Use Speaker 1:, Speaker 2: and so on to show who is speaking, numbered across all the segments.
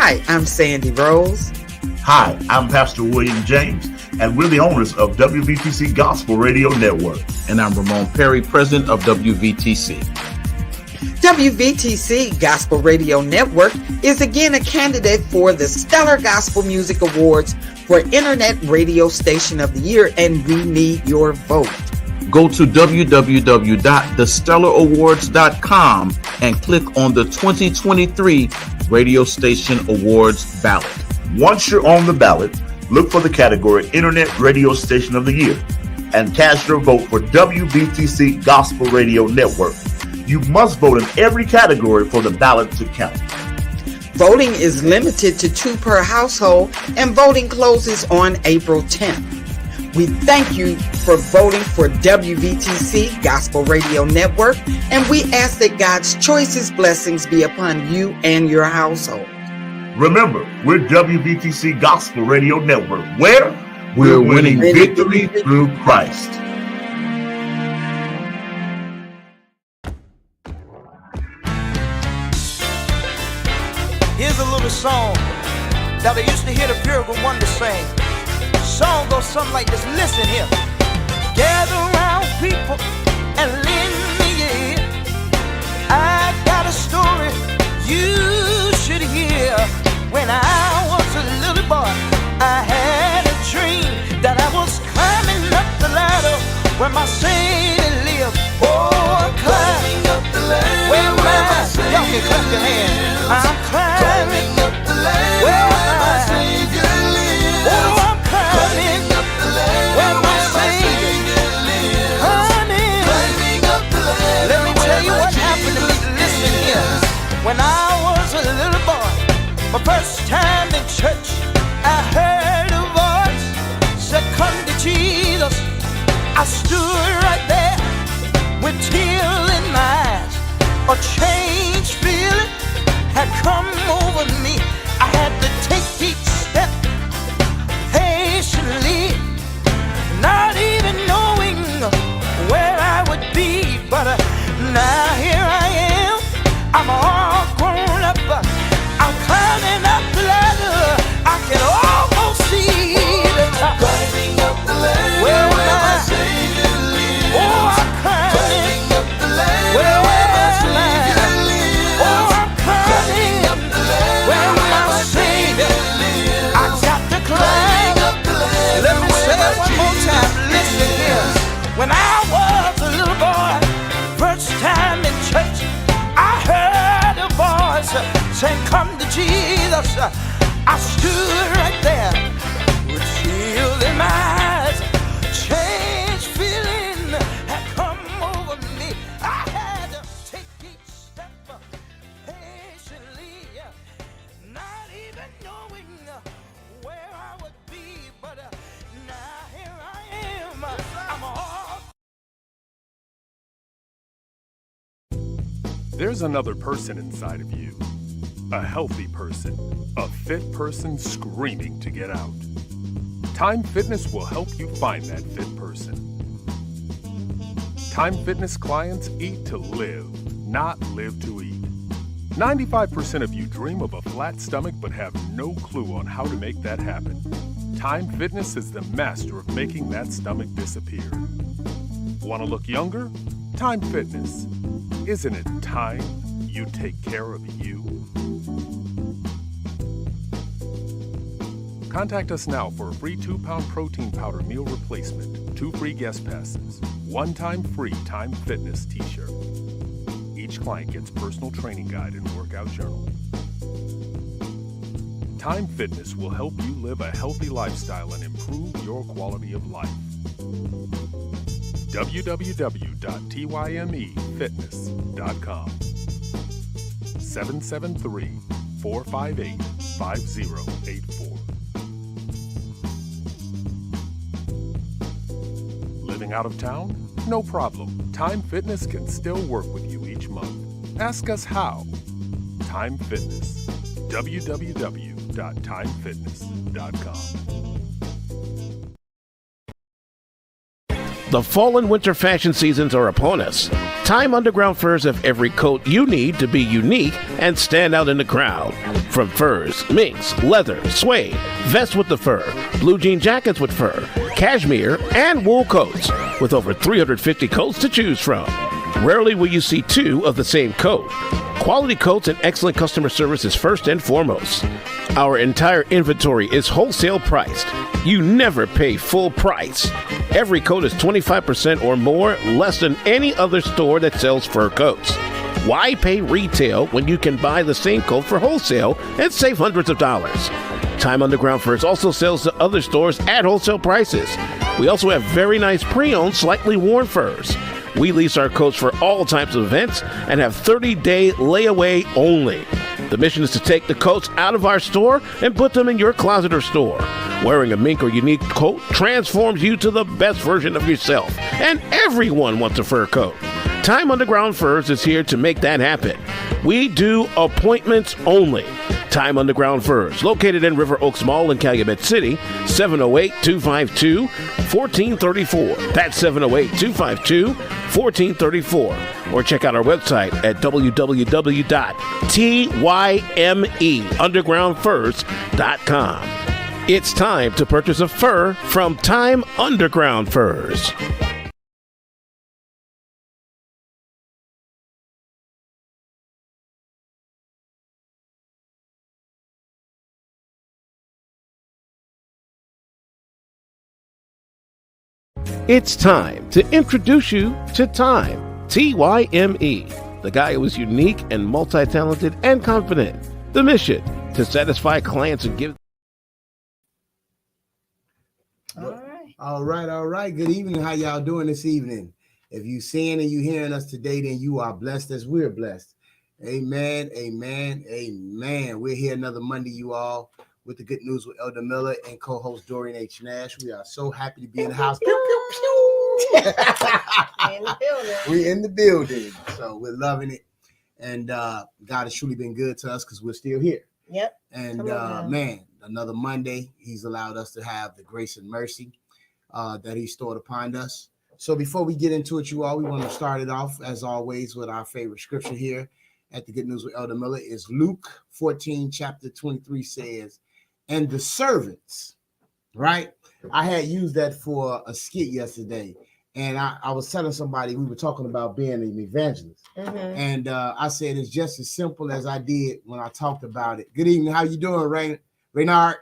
Speaker 1: Hi, I'm Sandy Rose.
Speaker 2: Hi, I'm Pastor William James, and we're the owners of WVTC Gospel Radio Network.
Speaker 3: And I'm Ramon Perry, president of WVTC.
Speaker 1: WVTC Gospel Radio Network is again a candidate for the Stellar Gospel Music Awards for Internet Radio Station of the Year, and we need your vote.
Speaker 3: Go to www.thestellarawards.com and click on the 2023 Radio Station Awards ballot.
Speaker 2: Once you're on the ballot, look for the category Internet Radio Station of the Year and cast your vote for WVTC Gospel Radio Network. You must vote in every category for the ballot to count.
Speaker 1: Voting is limited to 2 per household, and voting closes on April 10th. We thank you for voting for WVTC Gospel Radio Network, and we ask that God's choicest blessings be upon you and your household.
Speaker 2: Remember, we're WVTC Gospel Radio Network, where
Speaker 3: we're winning victory
Speaker 2: through Christ.
Speaker 4: Here's a little song that I used to hear the Pilgrim Wonder sing. Song goes something like this. Listen here. Gather around, people, and lend me ear. I got a story you should hear. When I was a little boy, I had a dream that I was climbing up the ladder where my Savior lived. Oh, I'm climbing up the ladder. Where my Savior y'all can clap your hands. I'm climbing up the ladder where my Savior lives. Oh, I'm climbing up the ladder where my Savior lives. Climbing up the ladder. Let me tell you what happened to me. Listen here. When I was a little boy, my first time in church, I heard a voice said, "Come to Jesus." I stood right there with tears in my eyes. A change feeling had come over me. I had to take each step patiently, not even knowing where I would be. But now here I am. I'm all grown up. I'm climbing up the ladder. I can almost see the top. Climbing up the ladder where my Savior lives. Oh, I'm climbing up the ladder where my Savior lives. Oh, I'm climbing up the ladder where my Savior lives. I got to climb up the ladder. Let me say it one more time. Listen here. When I was a little boy, first time in church, I heard a voice saying, "Come to Jesus." I stood right there with tears in my eyes. Change feeling had come over me. I had to take each step patiently, not even knowing where I would be. But now here I am. I'm all.
Speaker 5: There's another person inside of you. A healthy person, a fit person screaming to get out. Time Fitness will help you find that fit person. Time Fitness clients eat to live, not live to eat. 95% of you dream of a flat stomach but have no clue on how to make that happen. Time Fitness is the master of making that stomach disappear. Want to look younger? Time Fitness. Isn't it time you take care of you? Contact us now for a free 2-pound protein powder meal replacement, 2 free guest passes, 1-time free Time Fitness t-shirt. Each client gets personal training guide and workout journal. Time Fitness will help you live a healthy lifestyle and improve your quality of life. www.tymefitness.com 773-458-5084. Living out of town? No problem. Time Fitness can still work with you each month. Ask us how. Time Fitness. www.timefitness.com.
Speaker 6: The fall and winter fashion seasons are upon us. Time Underground Furs have every coat you need to be unique and stand out in the crowd. From furs, minks, leather, suede, vests with the fur, blue jean jackets with fur, cashmere, and wool coats, with over 350 coats to choose from. Rarely will you see two of the same coat. Quality coats and excellent customer service is first and foremost. Our entire inventory is wholesale priced. You never pay full price. Every coat is 25% or more less than any other store that sells fur coats. Why pay retail when you can buy the same coat for wholesale and save hundreds of dollars? Time Underground Furs also sells to other stores at wholesale prices. We also have very nice pre-owned, slightly worn furs. We lease our coats for all types of events and have 30-day layaway only. The mission is to take the coats out of our store and put them in your closet or store. Wearing a mink or unique coat transforms you to the best version of yourself, and everyone wants a fur coat. Time Underground Furs is here to make that happen. We do appointments only. Time Underground Furs, located in River Oaks Mall in Calumet City, 708-252-1434. That's 708-252-1434. Or check out our website at www.tymeundergroundfurs.com. It's time to purchase a fur from Time Underground Furs. It's time to introduce you to Time, T-Y-M-E, the guy who is unique and multi-talented and confident. The mission, to satisfy clients and give...
Speaker 7: All right. Good evening. How y'all doing this evening? If you seeing and you hearing us today, then you are blessed as we're blessed. Amen. We're here another Monday, you all, with the good news with Elder Miller and co-host Dorian H. Nash. We are so happy to be in the house. Pew, pew, pew. We're in the building. So we're loving it. And God has truly been good to us because we're still here.
Speaker 8: Yep.
Speaker 7: And man, another Monday, he's allowed us to have the grace and mercy that he stored upon us. So before we get into it, you all, we want to start it off, as always, with our favorite scripture here at the Good News with Elder Miller. Is Luke 14, chapter 23 says, and the servants, right? I had used that for a skit yesterday. And I was telling somebody, we were talking about being an evangelist. Mm-hmm. And I said, it's just as simple as I did when I talked about it. Good evening. How you doing, Reynard?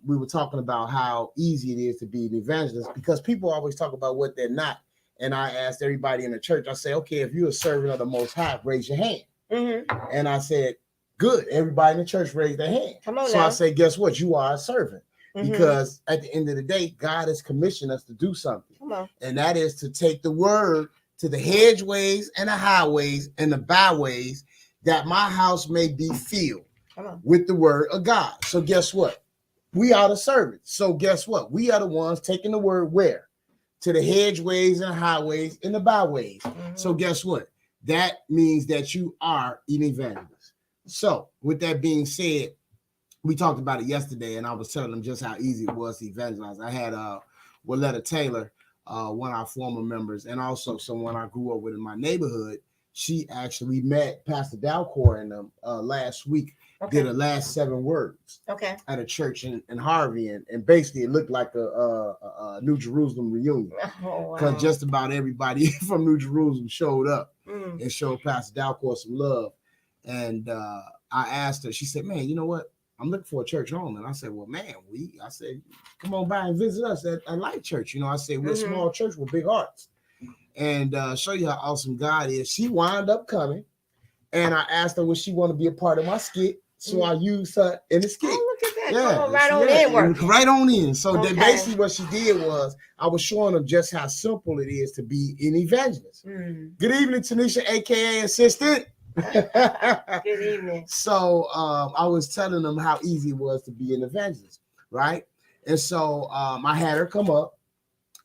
Speaker 7: We were talking about how easy it is to be an evangelist because people always talk about what they're not. And I asked everybody in the church, I said, okay, if you're a servant of the Most High, raise your hand. Mm-hmm. And I said, good. Everybody in the church raised their hand. Come on. So now. I say, guess what? You are a servant. Mm-hmm. Because at the end of the day, God has commissioned us to do something. Come on. And that is to take the word to the hedgeways and the highways and the byways that my house may be filled with the word of God. So guess what? We are the servants. So guess what? We are the ones taking the word where? To the hedgeways and highways and the byways. Mm-hmm. So guess what? That means that you are an evangelist. So with that being said, we talked about it yesterday, and I was telling them just how easy it was to evangelize. I had Willetta Taylor, one of our former members, and also someone I grew up with in my neighborhood. She actually met Pastor Dalcor and them last week. Okay. Did her last 7 words at a church in Harvey, and basically it looked like a New Jerusalem reunion because just about everybody from New Jerusalem showed up and showed Pastor Dalcor some love. And I asked her, she said, man, you know what? I'm looking for a church home. And I said, well, man, I said, come on by and visit us at Life Church. You know, I said, we're a small church with big hearts. And show you how awesome God is. She wound up coming. And I asked her, would she want to be a part of my skit? So I used her in the skit. Oh, look at that. Yeah, right on in work. Right on in. So then basically what she did was I was showing them just how simple it is to be an evangelist. Good evening, Tanisha, a.k.a. assistant. Good evening. So I was telling them how easy it was to be an evangelist, right? And so I had her come up.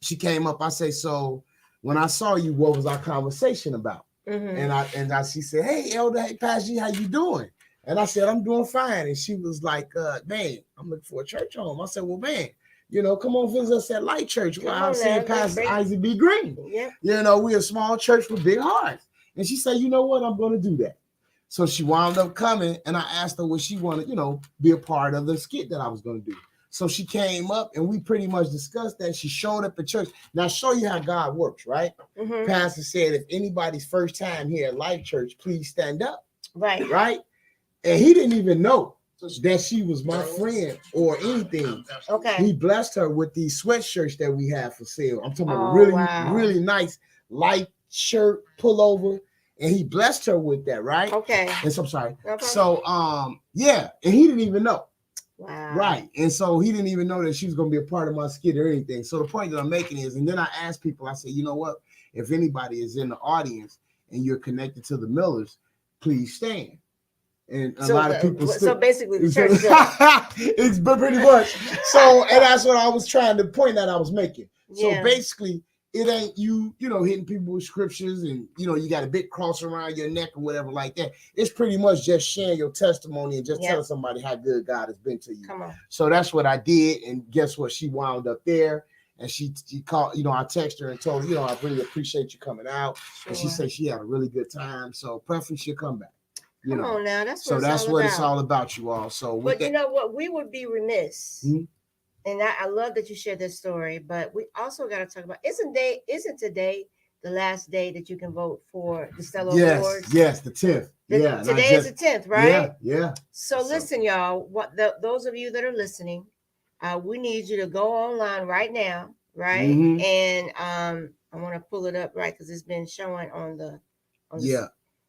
Speaker 7: She came up. I say, so when I saw you, what was our conversation about? Mm-hmm. And she said, hey, Elder, hey, Pastor, how you doing? And I said, I'm doing fine. And she was like, man, I'm looking for a church home. I said, well, man, come on visit us at Light Church. Well, I'm seeing Pastor Isaac B. Green.
Speaker 1: Yeah.
Speaker 7: We're a small church with big hearts. And she said, you know what? I'm going to do that. So she wound up coming, and I asked her what she wanted, be a part of the skit that I was going to do. So she came up, and we pretty much discussed that. She showed up at church. Now, show you how God works, right? Mm-hmm. Pastor said, if anybody's first time here at Life Church, please stand up. Right? And he didn't even know that she was my friend or anything.
Speaker 1: Okay.
Speaker 7: He blessed her with these sweatshirts that we have for sale. I'm talking about really nice light shirt pullover. And he blessed her with that, right?
Speaker 1: Okay.
Speaker 7: And so I'm sorry.
Speaker 1: Okay.
Speaker 7: So and he didn't even know.
Speaker 1: Wow.
Speaker 7: Right. And so he didn't even know that she was going to be a part of my skit or anything. So the point that I'm making is, and then I asked people, I said, you know what? If anybody is in the audience and you're connected to the Millers, please stand. And a lot of people.
Speaker 1: So basically, the church.
Speaker 7: It's pretty much. So, and that's what I was trying to point that I was making. So basically, it ain't you hitting people with scriptures and, you got a big cross around your neck or whatever like that. It's pretty much just sharing your testimony and just telling somebody how good God has been to you.
Speaker 1: Come on.
Speaker 7: So that's what I did. And guess what? She wound up there and she called, I texted her and told her, I really appreciate you coming out. Sure. And she said she had a really good time. So preferably she'll come back.
Speaker 1: Come on now. That's
Speaker 7: what it's all about, you all. So,
Speaker 1: but you know what? We would be remiss. Mm-hmm. And I love that you shared this story, but we also got to talk about, isn't today the last day that you can vote for the Stellar Awards?
Speaker 7: Yes, the 10th.
Speaker 1: Today is the 10th, right?
Speaker 7: Yeah.
Speaker 1: So listen, y'all, those of you that are listening, we need you to go online right now, right? Mm-hmm. And I want to pull it up, right, because it's been showing on the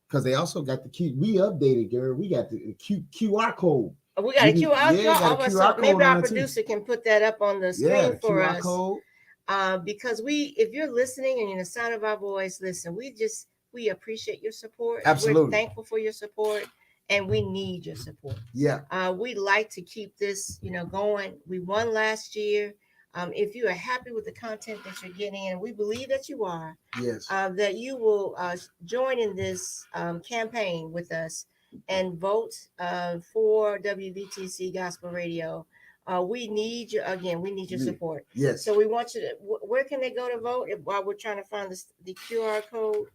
Speaker 7: because they also got we updated, girl. We got the QR code.
Speaker 1: We got a QR code. Maybe our producer can put that up on the screen for us. Code. Because if you're listening and you're the sound of our voice, listen, we appreciate your support.
Speaker 7: Absolutely.
Speaker 1: We're thankful for your support, and we need your support.
Speaker 7: Yeah.
Speaker 1: We'd like to keep this, going. We won last year. If you are happy with the content that you're getting, and we believe that you are,
Speaker 7: yes,
Speaker 1: that you will join in this campaign with us and vote for WVTC Gospel Radio. We need you again. We need your support.
Speaker 7: Yes.
Speaker 1: So we want you to. Where can they go to vote while we're trying to find the QR code?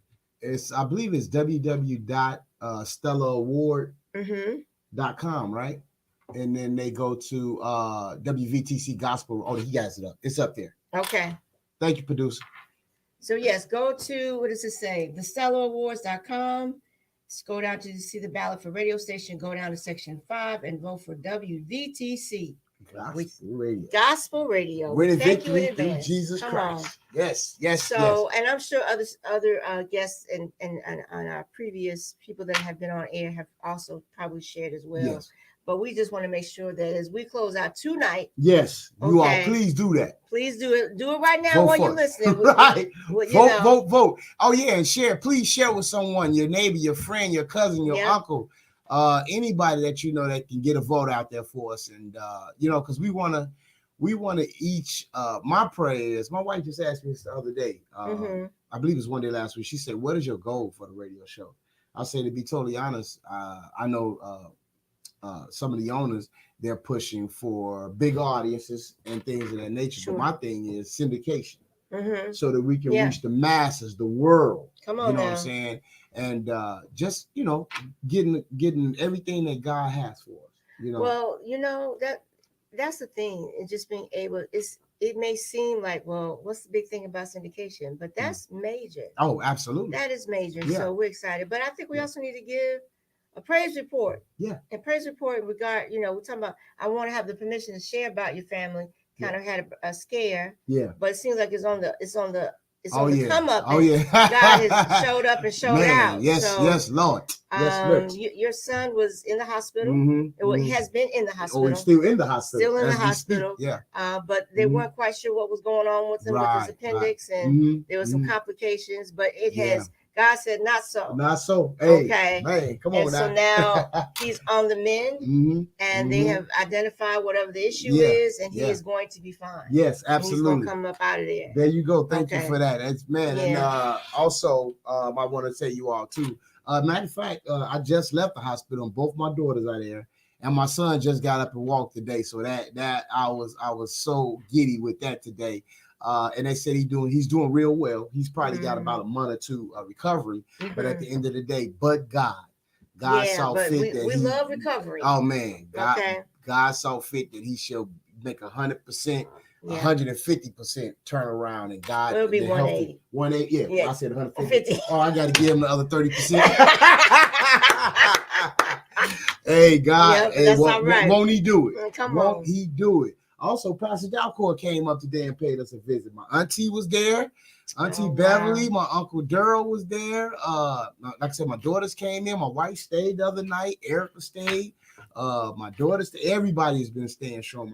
Speaker 7: I believe it's www.stellaaward.com, right? And then they go to WVTC Gospel. Oh, he has it up. It's up there.
Speaker 1: Okay.
Speaker 7: Thank you, producer.
Speaker 1: So yes, go to, what does it say? TheStellaAwards.com. Go down to see the ballot for radio station. Go down to section 5 and vote for WVTC. Gospel Radio.
Speaker 7: Winning victory through Jesus Christ. On. Yes.
Speaker 1: So, and I'm sure other guests and our previous people that have been on air have also probably shared as well. Yes. But we just want to make sure that as we close out tonight.
Speaker 7: Yes, you all please do that.
Speaker 1: Please do it. Do it right now while you're listening.
Speaker 7: Right. Vote. Oh, yeah. And share. Please share with someone, your neighbor, your friend, your cousin, your uncle, anybody that you know that can get a vote out there for us. And, because we want to each, my prayer is, my wife just asked me this the other day. I believe it was one day last week. She said, what is your goal for the radio show? I say, to be totally honest, I know, some of the owners, they're pushing for big audiences and things of that nature. Sure. But my thing is syndication, so that we can reach the masses, the world.
Speaker 1: Come on,
Speaker 7: you know what I'm saying? And just getting everything that God has for us.
Speaker 1: Well, that's the thing. It's just being able. It may seem like, well, what's the big thing about syndication? But that's major.
Speaker 7: Oh, absolutely.
Speaker 1: That is major. Yeah. So we're excited. But I think we also need to give a praise report.
Speaker 7: Yeah.
Speaker 1: And praise report in regard, we're talking about, I want to have the permission to share about your family. Kind of had a scare.
Speaker 7: Yeah.
Speaker 1: But it seems like it's on the come up.
Speaker 7: Oh, yeah.
Speaker 1: God has showed up and showed out.
Speaker 7: Yes,
Speaker 1: so,
Speaker 7: yes, Lord. Yes,
Speaker 1: your son was in the hospital. It has been in the hospital.
Speaker 7: Oh, he's still in the hospital.
Speaker 1: Still in the hospital.
Speaker 7: Yeah.
Speaker 1: But they weren't quite sure what was going on with him with his appendix, and there were some complications. But it has. God said, not so.
Speaker 7: Not so. Hey,
Speaker 1: okay.
Speaker 7: Man, come on
Speaker 1: now. So now he's on the mend, and they have identified whatever the issue is, and he is going to be fine.
Speaker 7: Yes, absolutely.
Speaker 1: He's going to come up out of there.
Speaker 7: There you go. Thank you for that. And also, I want to tell you all too. Matter of fact, I just left the hospital, and both my daughters are there, And my son just got up and walked today, so that I was so giddy with that today. And they said he's doing real well. He's probably got about a month or two of recovery, but at the end of the day, but God saw fit that
Speaker 8: we love recovery.
Speaker 7: Oh man, God saw fit that he shall make 100%, 150% turnaround, and God
Speaker 8: will be 180.
Speaker 7: 180, yeah. I said 150. Oh, I got to give him the other 30%. Hey, God, hey, won't he do it? Won't he do it? Also, Pastor Dalcourt came up today and paid us a visit. My auntie was there. Auntie Beverly, my Uncle Durrell was there. Like I said, my daughters came in. My wife stayed the other night. Erica stayed. My daughters, everybody's been staying, showing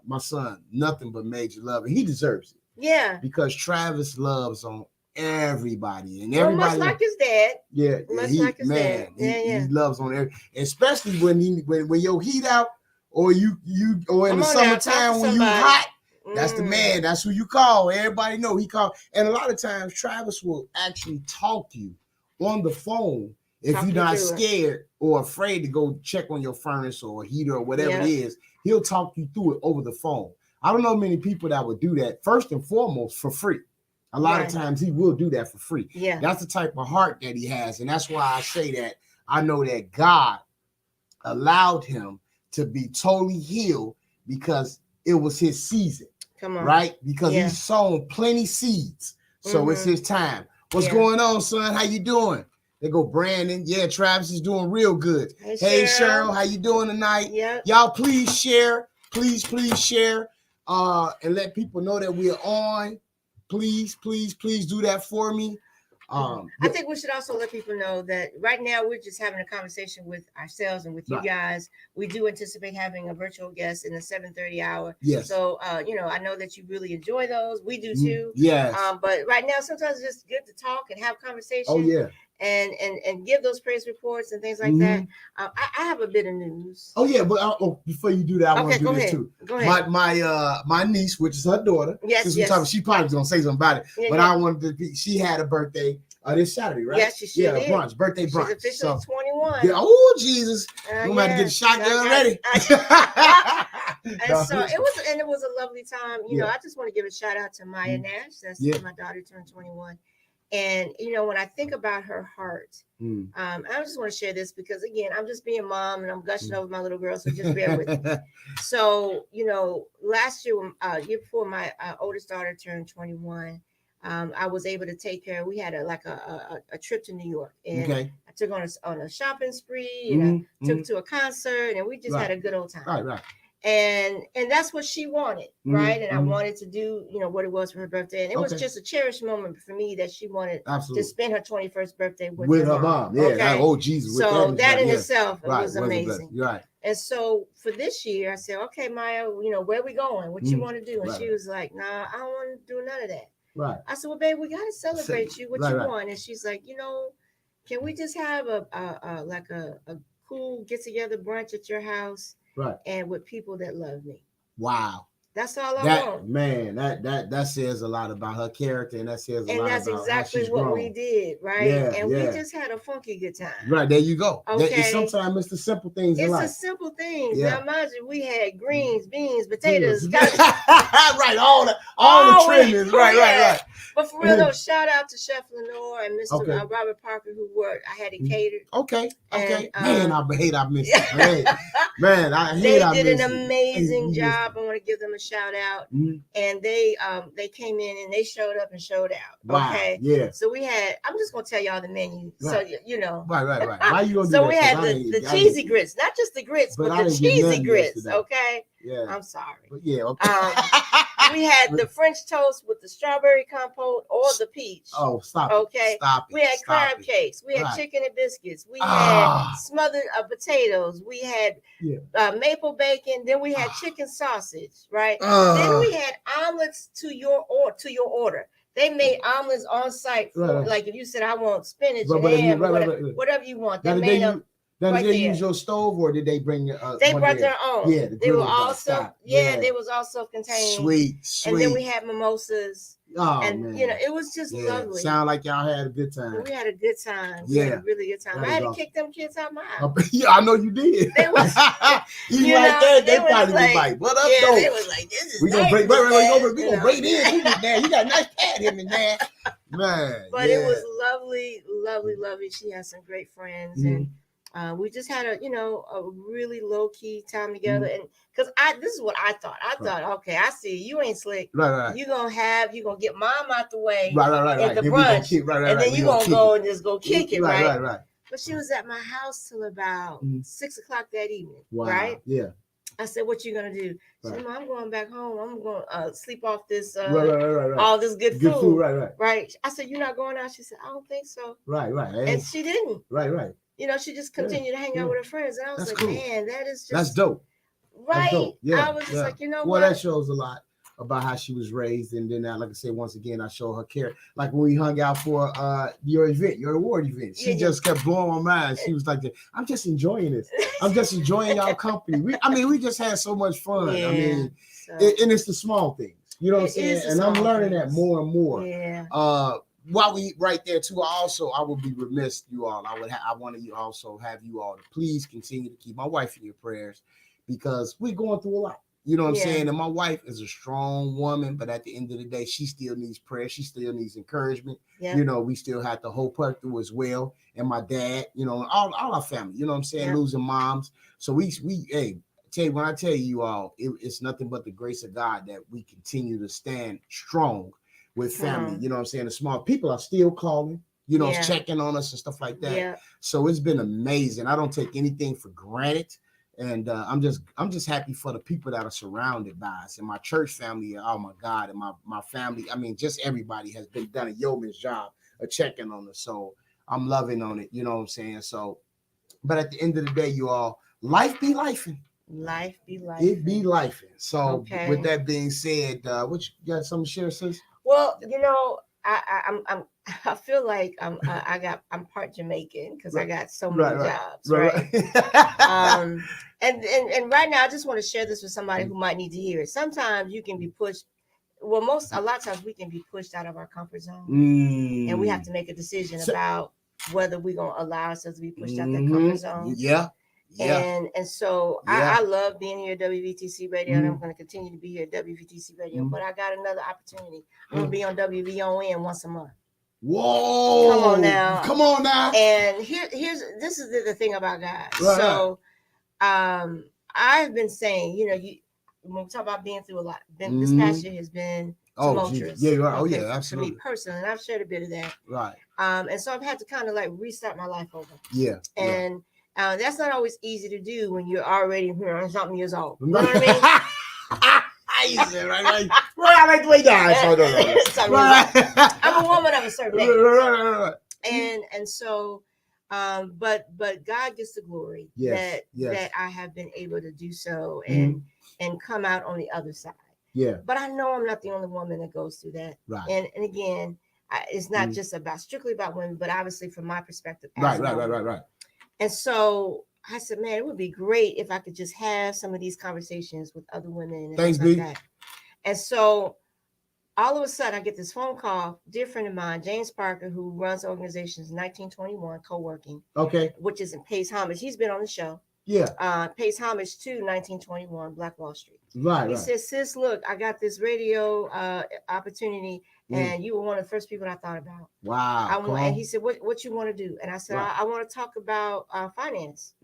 Speaker 7: my son nothing but major love, and he deserves it.
Speaker 8: Yeah,
Speaker 7: because Travis loves on everybody, and
Speaker 8: everybody, much like his dad.
Speaker 7: Yeah, much like his dad. He loves on everybody, especially when your heat out, or you or in the summertime when you hot. That's the man. That's who you call. Everybody know he called. And a lot of times Travis will actually talk to you on the phone if you're not scared or afraid to go check on your furnace or heater or whatever it is. He'll talk you through it over the phone. I don't know many people that would do that first and foremost for free. A lot of times he will do that for free. Yeah, that's the type of heart that he has. And that's why I say that I know that God allowed him to be totally healed because it was his season. Come on. Right? Because he's sown plenty seeds. So it's his time. What's going on, son? How you doing? They go, Brandon. Yeah, Travis is doing real good. Hey, Cheryl, how you doing tonight? Yep. Y'all please share. Please share. And let people know that we're on. Please do that for me.
Speaker 8: I think we should also let people know that right now we're just having a conversation with ourselves and with you guys. We do anticipate having a virtual guest in the 7:30 hour. Yes. So I know that you really enjoy those. We do too. Yes. But right now sometimes it's just good to talk and have conversation. Oh yeah. And give those praise reports and things like that. I have a bit of news.
Speaker 7: Oh yeah, but before you do that, I want to do this too. Go ahead. My niece, which is her daughter. Yes. She probably gonna say something about it. Yeah, but I wanted to. She had a birthday this Saturday, right?
Speaker 8: Yes, she did.
Speaker 7: Brunch, birthday brunch.
Speaker 8: She's officially 21.
Speaker 7: Yeah. Oh Jesus, we might get the shotgun ready.
Speaker 8: And so it was a lovely time. I just want to give a shout out to Maya Nash. That's my daughter turned 21. And when I think about her heart, I just want to share this because again, I'm just being mom and I'm gushing over my little girl, so just bear with me. So last year, year before my oldest daughter turned 21, I was able to take her. We had a trip to New York, and I took her on a shopping spree, and I took her to a concert, and we just had a good old time. Right. And that's what she wanted, right? And I wanted to do, what it was for her birthday. And it was just a cherished moment for me that she wanted to spend her 21st birthday with her mom. Yeah. Okay? Oh, Jesus. So that in itself was amazing. Right. And so for this year, I said, okay, Maya, where are we going? What you want to do? And she was like, nah, I don't want to do none of that. Right. I said, well, babe, we got to celebrate you. What you want? And she's like, can we just have a cool get together brunch at your house? Right. And with people that love me. Wow. That's all I want. Man, that says a lot about her character, and that says a lot about how she's grown. And that's exactly what we did, right? Yeah, and we just had a funky good time. Right, there you go. Okay. Sometimes it's the simple things in life. It's the simple things. Yeah. Now imagine we had greens, beans, potatoes. Right, all the trimmings. Right. But for real though, shout out to Chef Lenore and Mr. Robert Parker who worked. I had it catered. Okay. And, man, I hate I missed it. Man, I hate I missed it. They did an amazing job. I want to give them a shout out. And they came in and they showed up and showed out. Wow. Okay. Yeah. So we had, I'm just gonna tell y'all the menu. Right. So Right. Why you gonna do that? So we had the cheesy grits, not just the grits, but the cheesy grits. Okay. Yeah. I'm sorry. But yeah, okay. We had the French toast with the strawberry compote or the peach. Oh, stop. Okay. Stop it. We had crab cakes. We had chicken and biscuits. We had smothered potatoes. We had maple bacon. Then we had chicken sausage, right? Then we had omelets to your order. They made omelets on site for like if you said I want spinach and ham, whatever you want. They made them. Now, did they use your stove or did they bring they brought their own? Yeah, they were also they was all self-contained. Sweet. And then we had mimosas.
Speaker 7: Oh,
Speaker 8: and
Speaker 7: man.
Speaker 8: it was just lovely.
Speaker 7: Sound like y'all had a good time.
Speaker 8: We had a good time.
Speaker 7: Yeah,
Speaker 8: we had a really good time. I had to kick them kids out my house.
Speaker 7: Yeah, I know you did.
Speaker 8: They was,
Speaker 7: you like that? They probably
Speaker 8: like,
Speaker 7: was like, "What up,
Speaker 8: yeah,
Speaker 7: though?
Speaker 8: They was like, this is
Speaker 7: we gonna
Speaker 8: nice,
Speaker 7: break. We gonna break in. You got a nice pad him in there, man."
Speaker 8: But it was lovely, lovely, lovely. She has some great friends, and we just had a really low key time together. And because this is what I thought. I thought, okay, I see you ain't slick.
Speaker 7: Right.
Speaker 8: You gonna get mom out the way.
Speaker 7: Right.
Speaker 8: At the brunch, and then you gonna go and just go kick it.
Speaker 7: Right.
Speaker 8: But she was at my house till about 6 o'clock that evening.
Speaker 7: Wow.
Speaker 8: Right.
Speaker 7: Yeah.
Speaker 8: I said, "What you gonna do?" She said, "I'm going back home. I'm gonna sleep off this
Speaker 7: right.
Speaker 8: all this good food."
Speaker 7: Right.
Speaker 8: I said, "You're not going out?" She said, "I don't think so."
Speaker 7: Right.
Speaker 8: And she didn't.
Speaker 7: Right.
Speaker 8: She just continued to hang out with her friends. And I was
Speaker 7: cool.
Speaker 8: Man, that is just
Speaker 7: that's dope.
Speaker 8: Right.
Speaker 7: That's dope. Yeah.
Speaker 8: I was just like,
Speaker 7: well,
Speaker 8: what?
Speaker 7: That shows a lot about how she was raised. And then, like I said, once again, I show her care. Like when we hung out for your award event, she just kept blowing my mind. She was like, "I'm just enjoying this. I'm just enjoying y'all company." We just had so much fun.
Speaker 8: Yeah.
Speaker 7: I mean, and it's the small things. You know what I'm saying? And I'm learning that more and more.
Speaker 8: Yeah.
Speaker 7: While we right there too, I would be remiss, you all. I want to also have you all to please continue to keep my wife in your prayers, because we're going through a lot. You know what I'm saying? And my wife is a strong woman, but at the end of the day, she still needs prayer. She still needs encouragement. Yeah. We still have to hope her through as well. And my dad, all our family, you know what I'm saying? Yeah. Losing moms. So when I tell you all, it's nothing but the grace of God that we continue to stand strong with family. You know what I'm saying? The small people are still calling, checking on us and stuff like that. Yeah. So it's been amazing. I don't take anything for granted. And I'm just happy for the people that are surrounded by us, and my church family. Oh my God. And my family. I mean, just everybody has done a yeoman's job of checking on us. So I'm loving on it. You know what I'm saying? So, but at the end of the day, you all, life be lifing.
Speaker 8: Life be life.
Speaker 7: It be life. So with that being said, what you got something to share, sis?
Speaker 8: Well, I feel like I'm part Jamaican because I got so many jobs. Right. And right now I just want to share this with somebody who might need to hear it. Sometimes you can be pushed. Well, a lot of times we can be pushed out of our comfort zone, and we have to make a decision about whether we're gonna allow ourselves to be pushed out that comfort zone.
Speaker 7: Yeah.
Speaker 8: And so I love being here at WVTC Radio, and I'm going to continue to be here at WVTC Radio. But I got another opportunity. I'm going to be on WVON once a month.
Speaker 7: Whoa! Come on now!
Speaker 8: And this is the thing about God. Right. So, I've been saying, when we talk about being through a lot, this past year has been tumultuous.
Speaker 7: Yeah, right. Okay, absolutely.
Speaker 8: For me personally, and I've shared a bit of that.
Speaker 7: Right.
Speaker 8: And so I've had to kind of like restart my life over.
Speaker 7: Yeah.
Speaker 8: And that's not always easy to do when you're already something years old. You know what I mean?
Speaker 7: Right. I like the way that.
Speaker 8: I'm a woman of a certain age. Right. And so, but God gets the glory that I have been able to do so and come out on the other side.
Speaker 7: Yeah.
Speaker 8: But I know I'm not the only woman that goes through that.
Speaker 7: Right.
Speaker 8: And again, it's not just strictly about women, but obviously from my perspective.
Speaker 7: Right.
Speaker 8: And so I said, man, it would be great if I could just have some of these conversations with other women and things like that. And so all of a sudden I get this phone call, dear friend of mine, James Parker, who runs organizations 1921 Co-working.
Speaker 7: Okay.
Speaker 8: Which is in pays homage. He's been on the show.
Speaker 7: Yeah.
Speaker 8: Pays homage to 1921 Black Wall Street.
Speaker 7: Right.
Speaker 8: He says, sis, look, I got this radio opportunity. And you were one of the first people I thought about.
Speaker 7: Wow.
Speaker 8: And he said, what you want to do? And I said, I want to talk about finance.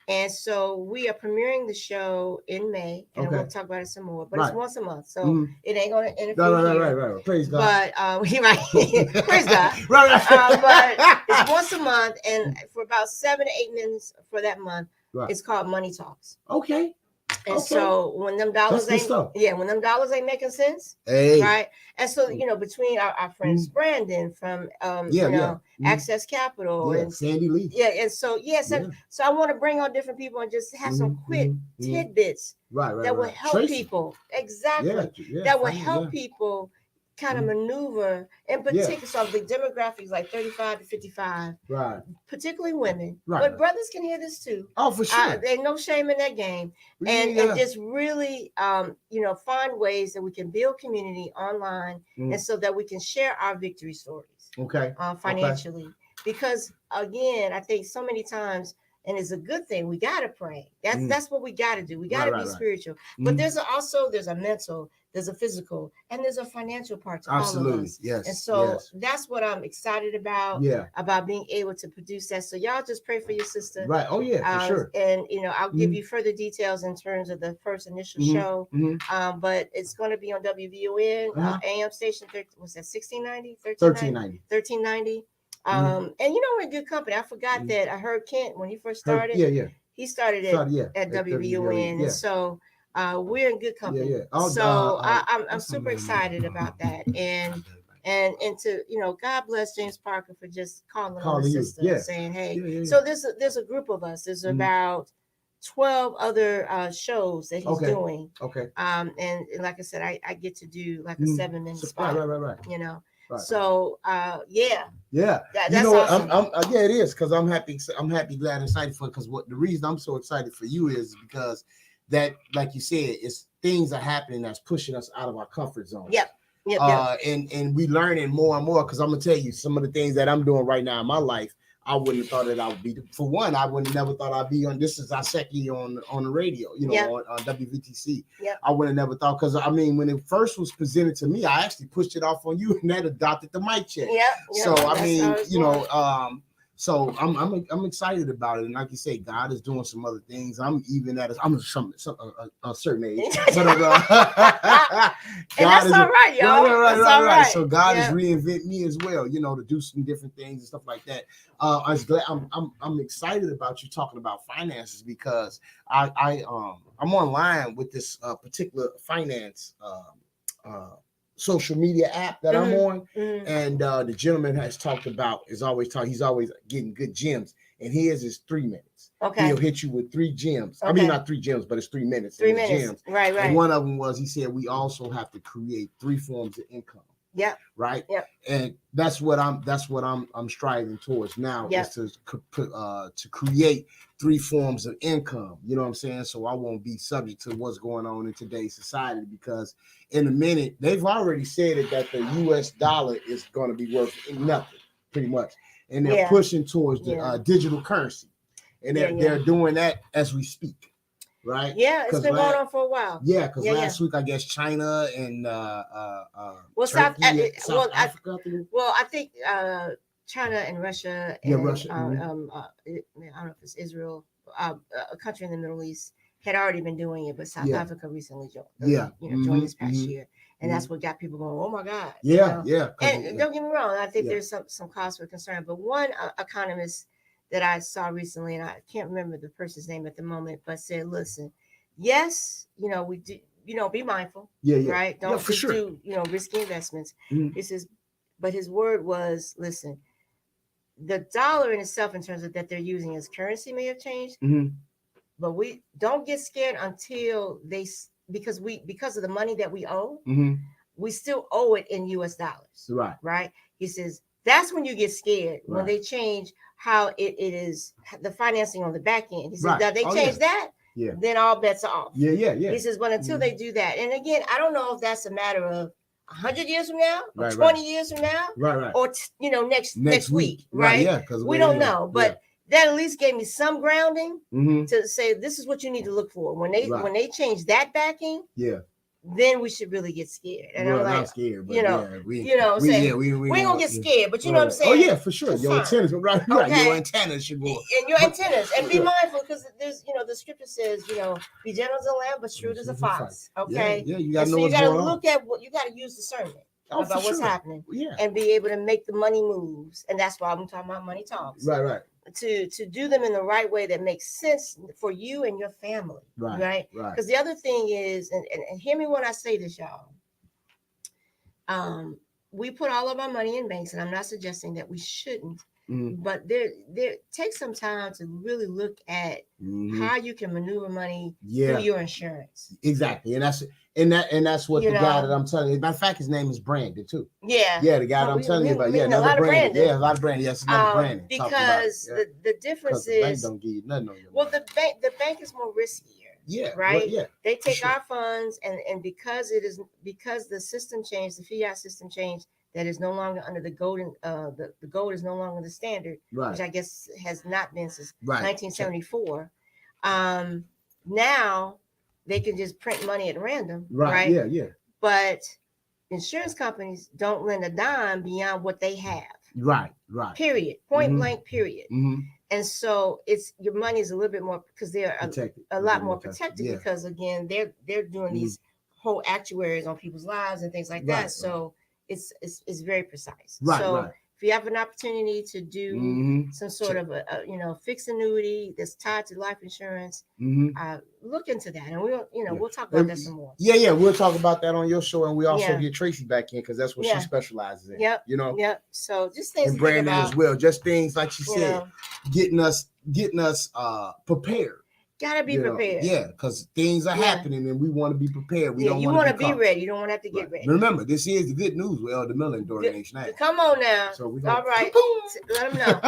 Speaker 8: And so we are premiering the show in May. And we'll talk about it some more. But it's once a month. So it ain't going to interfere.
Speaker 7: Right. Praise God.
Speaker 8: But praise God. But it's once a month. And for about 7 to 8 minutes for that month, it's called Money Talks.
Speaker 7: Okay.
Speaker 8: And so when them dollars ain't making sense, right? And so between our friends Brandon from Access Capital and
Speaker 7: Sandy Lee,
Speaker 8: and so so I want to bring on different people and just have some quick tidbits that will help people that will help people kind of maneuver, in particular, so the demographics like 35 to 55,
Speaker 7: right?
Speaker 8: Particularly women,
Speaker 7: right?
Speaker 8: But brothers can hear this too.
Speaker 7: Oh, for sure.
Speaker 8: There's no shame in that game, and just really, find ways that we can build community online, and so that we can share our victory stories.
Speaker 7: Okay.
Speaker 8: Financially, because again, I think so many times. And it's a good thing. We gotta pray. That's what we gotta do. We gotta be spiritual. But there's a mental, there's a physical, and there's a financial part to all of us.
Speaker 7: Yes.
Speaker 8: And so that's what I'm excited about.
Speaker 7: Yeah.
Speaker 8: About being able to produce that. So y'all just pray for your sister.
Speaker 7: Right. Oh yeah, for sure.
Speaker 8: And I'll give you further details in terms of the first initial show. But it's going to be on WVON AM station. Was that 1690? 1390. And we're in good company. I forgot that I heard Kent when he first started. He started at WVON, and so we're in good company. So I'm super excited about that, and to God bless James Parker for just calling his sister, saying, hey. So there's a group of us. There's about 12 other shows that he's doing.
Speaker 7: Okay.
Speaker 8: And like I said, I get to do like a 7-minute spot.
Speaker 7: Right.
Speaker 8: Right. So yeah.
Speaker 7: That's
Speaker 8: awesome.
Speaker 7: I'm it is, because I'm happy, glad, and excited for it, because the reason I'm so excited for you is because that, like you said, it's things are happening that's pushing us out of our comfort zone.
Speaker 8: Yep.
Speaker 7: And we learning more and more, because I'm gonna tell you some of the things that I'm doing right now in my life. I wouldn't have thought that I would be. For one, I would have never thought I'd be on. This is our second year on the radio, on WVTC. I would have never thought, because when it first was presented to me, I actually pushed it off on you, and that adopted the mic check. So so I'm excited about it, and like you say, God is doing some other things. I'm a certain age, but
Speaker 8: and that's all right, y'all.
Speaker 7: Right. So God is reinventing me as well, to do some different things and stuff like that. I'm excited about you talking about finances, because I'm online with this particular finance social media app that I'm on, and the gentleman has talked about he's always getting good gems, and his is 3 minutes.
Speaker 8: Okay,
Speaker 7: he'll hit you with 3 gems.
Speaker 8: Okay.
Speaker 7: Not 3 gems, but it's 3 minutes.
Speaker 8: 3 minutes.
Speaker 7: Gems.
Speaker 8: Right.
Speaker 7: And one of them was, he said, we also have to create 3 forms of income.
Speaker 8: Yep.
Speaker 7: Right.
Speaker 8: Yep.
Speaker 7: And that's what I'm striving towards now, is to create 3 forms of income. You know what I'm saying? So I won't be subject to what's going on in today's society, because in a minute, they've already said it, that the US dollar is going to be worth nothing, pretty much. And they're pushing towards the digital currency. And they're doing that as we speak. Right.
Speaker 8: Yeah, it's been going on for a while.
Speaker 7: Yeah, because last week, I guess, China and
Speaker 8: South
Speaker 7: Africa.
Speaker 8: I think China and Russia. And,
Speaker 7: Russia.
Speaker 8: I don't know if it's Israel, a country in the Middle East, had already been doing it, but South Africa recently joined. Joined this past year, and that's what got people going. Oh my God. And don't get me wrong, I think there's some cause for concern. But one economist that I saw recently, and I can't remember the person's name at the moment, but said, listen, yes, we do, be mindful, right? Don't just do, risky investments. He says, but his word was, listen, the dollar in itself, in terms of that they're using as currency, may have changed, but we don't get scared until because of the money that we owe, we still owe it in US dollars. Right. He says, that's when you get scared, when they change how it is, the financing on the back end. He says, now they change that, then all bets are off. He says, but until they do that, and again, I don't know if that's a matter of 100 years from now, or 20 years from now, or next week, right? Yeah, because we don't know, but that at least gave me some grounding to say, this is what you need to look for when they change that backing. Then we should really get scared. And I'm like, scared, but we ain't gonna get scared, but you know what I'm saying?
Speaker 7: Oh yeah, for sure. Your antennas, right? Your antennas should go.
Speaker 8: And your antennas, and be mindful, because there's, the scripture says, be gentle as a lamb, but shrewd as a fox. Okay.
Speaker 7: Yeah, you gotta know
Speaker 8: what's going on. You gotta look at what you gotta use discernment about what's happening, and be able to make the money moves. And that's why I'm talking about money talks.
Speaker 7: Right.
Speaker 8: To do them in the right way that makes sense for you and your family, right? Because the other thing is, and hear me when I say this, y'all. We put all of our money in banks, and I'm not suggesting that we shouldn't, but there take some time to really look at how you can maneuver money through your insurance.
Speaker 7: Exactly, and that's what the guy that I'm telling you. Matter of fact, his name is Brandon too.
Speaker 8: Yeah,
Speaker 7: the guy that I'm telling you about. Yeah, another Brandon. Yeah, a lot of Brandon. Yes, another Brandon.
Speaker 8: Because the difference is,
Speaker 7: the bank don't give you nothing on your
Speaker 8: money. The bank is more riskier.
Speaker 7: Yeah,
Speaker 8: right.
Speaker 7: Well,
Speaker 8: they take our funds, and because the system changed, the fiat system changed, that is no longer under the golden. The gold is no longer the standard, which I guess has not been since 1974. Now they can just print money at random, right?
Speaker 7: Yeah.
Speaker 8: But insurance companies don't lend a dime beyond what they have.
Speaker 7: Right.
Speaker 8: Period. Point blank. Period. And so your money is a little bit more because they're a lot more protected because again they're doing these whole actuaries on people's lives and things like that. So it's very precise. So if you have an opportunity to do some sort of a fixed annuity that's tied to life insurance, look into that, and we'll talk about that some more.
Speaker 7: Yeah, we'll talk about that on your show, and we also get Tracy back in because that's what she specializes in.
Speaker 8: Yep. So just things
Speaker 7: and Brandon
Speaker 8: about,
Speaker 7: as well, just things like she said, getting us prepared.
Speaker 8: Gotta be prepared.
Speaker 7: Because things are happening and we want to be prepared.
Speaker 8: You want to be ready. You don't want to have to get ready.
Speaker 7: Remember, this is the good news with Elder Miller and Dorian H. Nash.
Speaker 8: Come on now.
Speaker 7: So we
Speaker 8: all right. Let them know.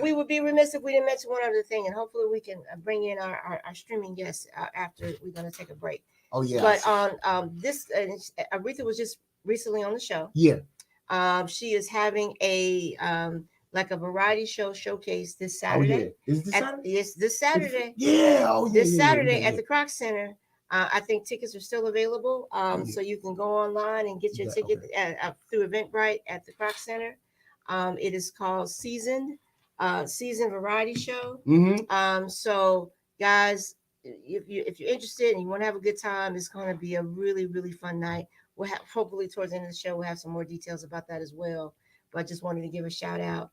Speaker 8: We would be remiss if we didn't mention one other thing, and hopefully we can bring in our streaming guests after we're going to take a break.
Speaker 7: Oh, yeah.
Speaker 8: But on this, Aretha was just recently on the show.
Speaker 7: Yeah.
Speaker 8: She is having a like a variety show showcase this Saturday.
Speaker 7: Is this Saturday?
Speaker 8: Yes, this Saturday.
Speaker 7: This
Speaker 8: Saturday at the Kroc Center. I think tickets are still available. So you can go online and get your ticket through Eventbrite at the Kroc Center. It is called Season Variety Show. So guys, if you're interested and you want to have a good time, it's going to be a really, really fun night. We'll have, hopefully towards the end of the show, we'll have some more details about that as well. But I just wanted to give a shout out.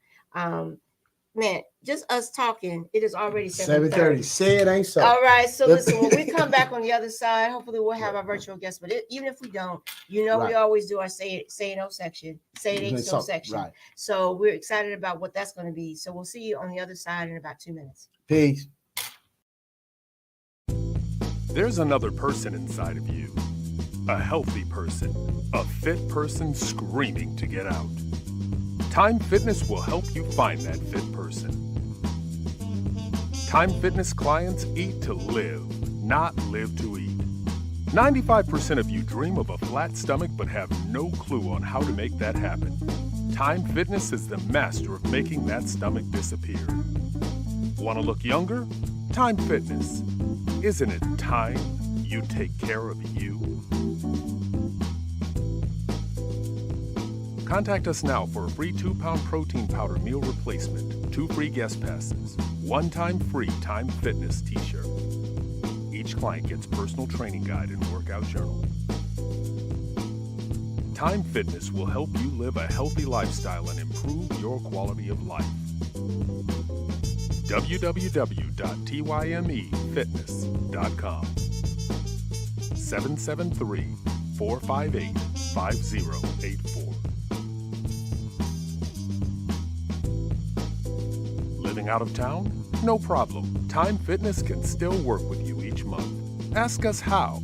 Speaker 8: Man, just us talking, it is already 7:30.
Speaker 7: Say it ain't so.
Speaker 8: All right. So listen, when we come back on the other side, hopefully we'll have our virtual guests. But even if we don't, we always do our say it no section. Say it ain't so section.
Speaker 7: Right.
Speaker 8: So we're excited about what that's going to be. So we'll see you on the other side in about 2 minutes.
Speaker 7: Peace.
Speaker 5: There's another person inside of you. A healthy person. A fit person screaming to get out. Time Fitness will help you find that fit person. Time Fitness clients eat to live, not live to eat. 95% of you dream of a flat stomach but have no clue on how to make that happen. Time Fitness is the master of making that stomach disappear. Want to look younger? Time Fitness. Isn't it time you take care of you? Contact us now for a free 2-pound protein powder meal replacement, 2 free guest passes, 1-time free Time Fitness t-shirt. Each client gets personal training guide and workout journal. Time Fitness will help you live a healthy lifestyle and improve your quality of life. www.tymefitness.com 773-458-5084. Living out of town? No problem. Time Fitness can still work with you each month. Ask us how.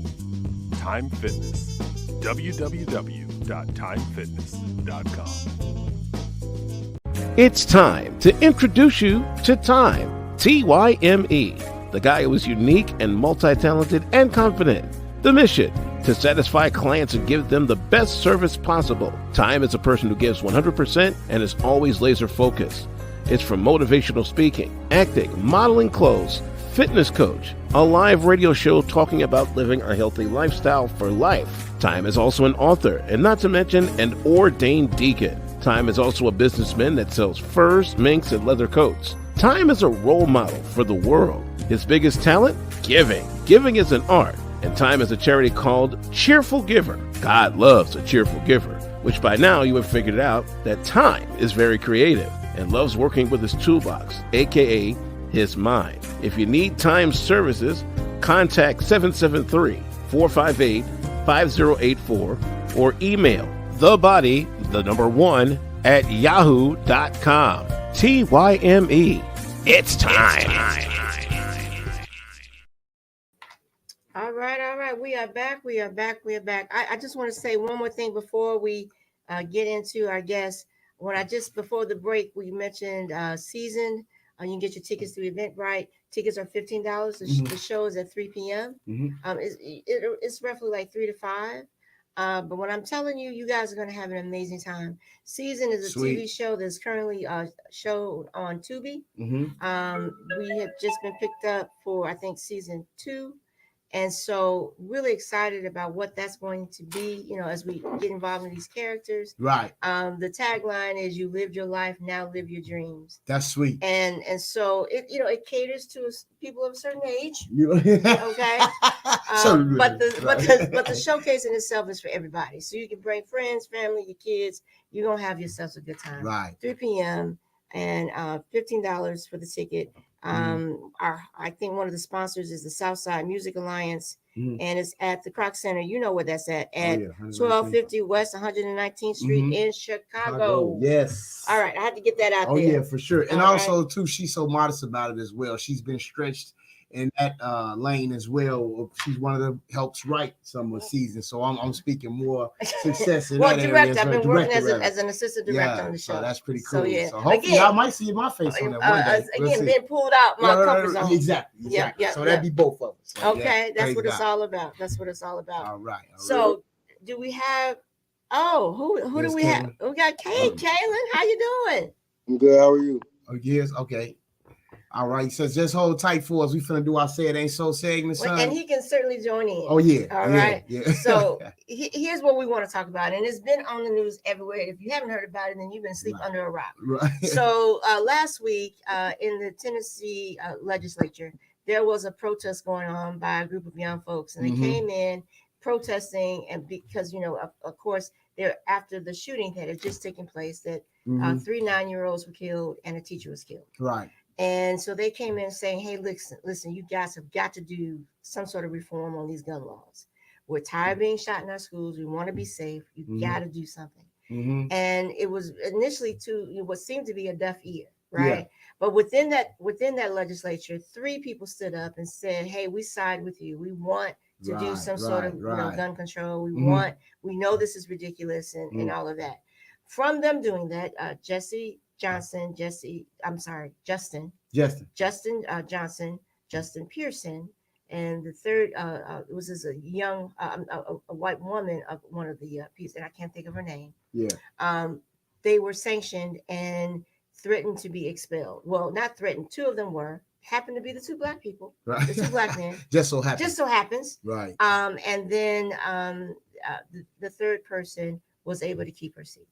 Speaker 5: Time Fitness. www.timefitness.com.
Speaker 6: It's time to introduce you to Time, T-Y-M-E, the guy who is unique and multi-talented and confident. The mission, to satisfy clients and give them the best service possible. Time is a person who gives 100% and is always laser focused. It's from motivational speaking, acting, modeling clothes, fitness coach, a live radio show talking about living a healthy lifestyle for life. Time is also an author, and not to mention an ordained deacon. Time is also a businessman that sells furs, minks, and leather coats. Time is a role model for the world. His biggest talent? Giving. Giving is an art, and Time is a charity called Cheerful Giver. God loves a cheerful giver, which by now you have figured out that Time is very creative and loves working with his toolbox, aka his mind. If you need Time services, contact 773-458-5084 or email thebody1 at yahoo.com. TYME. It's time.
Speaker 8: All right. We are back. I just want to say one more thing before we get into our guests. Before the break, we mentioned Season. You can get your tickets through Eventbrite. Tickets are $15. The show is at 3 p.m. It's roughly like 3 to 5. But what I'm telling you, you guys are going to have an amazing time. Season is a TV show that's currently showed on Tubi. We have just been picked up for, I think, season 2. And so really excited about what that's going to be, as we get involved in these characters.
Speaker 7: Right.
Speaker 8: The tagline is "You lived your life, now live your dreams."
Speaker 7: That's sweet.
Speaker 8: And so it caters to people of a certain age. Okay. But the showcase in itself is for everybody. So you can bring friends, family, your kids. You're gonna have yourselves a good time.
Speaker 7: Right.
Speaker 8: 3 p.m. and $15 for the ticket. I think one of the sponsors is the Southside Music Alliance, and it's at the Kroc Center. You know where that's at 1250 West 119th Street in Chicago.
Speaker 7: Yes.
Speaker 8: All right, I had to get that out there.
Speaker 7: Oh yeah, for sure. And also too, she's so modest about it as well. She's been stretched in that lane as well. She's one of the helps write some of the season. So I'm speaking more success in that area.
Speaker 8: I've been working as an assistant director on the show.
Speaker 7: So that's pretty cool. So
Speaker 8: hopefully
Speaker 7: I might see my face on that one day.
Speaker 8: Being pulled out my comfort zone.
Speaker 7: Exactly.
Speaker 8: Yeah.
Speaker 7: So that'd be both of us. So,
Speaker 8: that's what it's all about.
Speaker 7: All right.
Speaker 8: So do we have? Who do we have? We got Kaylin. How you doing?
Speaker 9: I'm good. How are you?
Speaker 7: Oh yes. Okay. All right, so just hold tight for us. We finna do our Say It Ain't So segment, son.
Speaker 8: And he can certainly join in.
Speaker 7: Oh, yeah.
Speaker 8: All right.
Speaker 7: Yeah.
Speaker 8: So here's what we want to talk about. And it's been on the news everywhere. If you haven't heard about it, then you've been asleep under a rock.
Speaker 7: Right.
Speaker 8: So last week in the Tennessee legislature, there was a protest going on by a group of young folks. And they came in protesting. And because, of course, they're after the shooting that had just taken place, that 3 9-year-olds were killed and a teacher was killed.
Speaker 7: Right.
Speaker 8: And so they came in saying, hey, listen, you guys have got to do some sort of reform on these gun laws. We're tired of being shot in our schools. We want to be safe. You got to do something. And it was initially to what seemed to be a deaf ear, right? Yeah. But within that legislature, 3 people stood up and said, hey, we side with you. We want to do some sort of gun control. We know this is ridiculous and all of that. From them doing that, Justin Johnson, Justin Pearson, and the third was a young a white woman of one of the pieces, and I can't think of her name. Yeah. They were sanctioned and threatened to be expelled. Well, not threatened. 2 of them happened to be the 2 black people, right? The 2 black men.
Speaker 7: Just so happens.
Speaker 8: Right. And then the third person was able to keep her seat.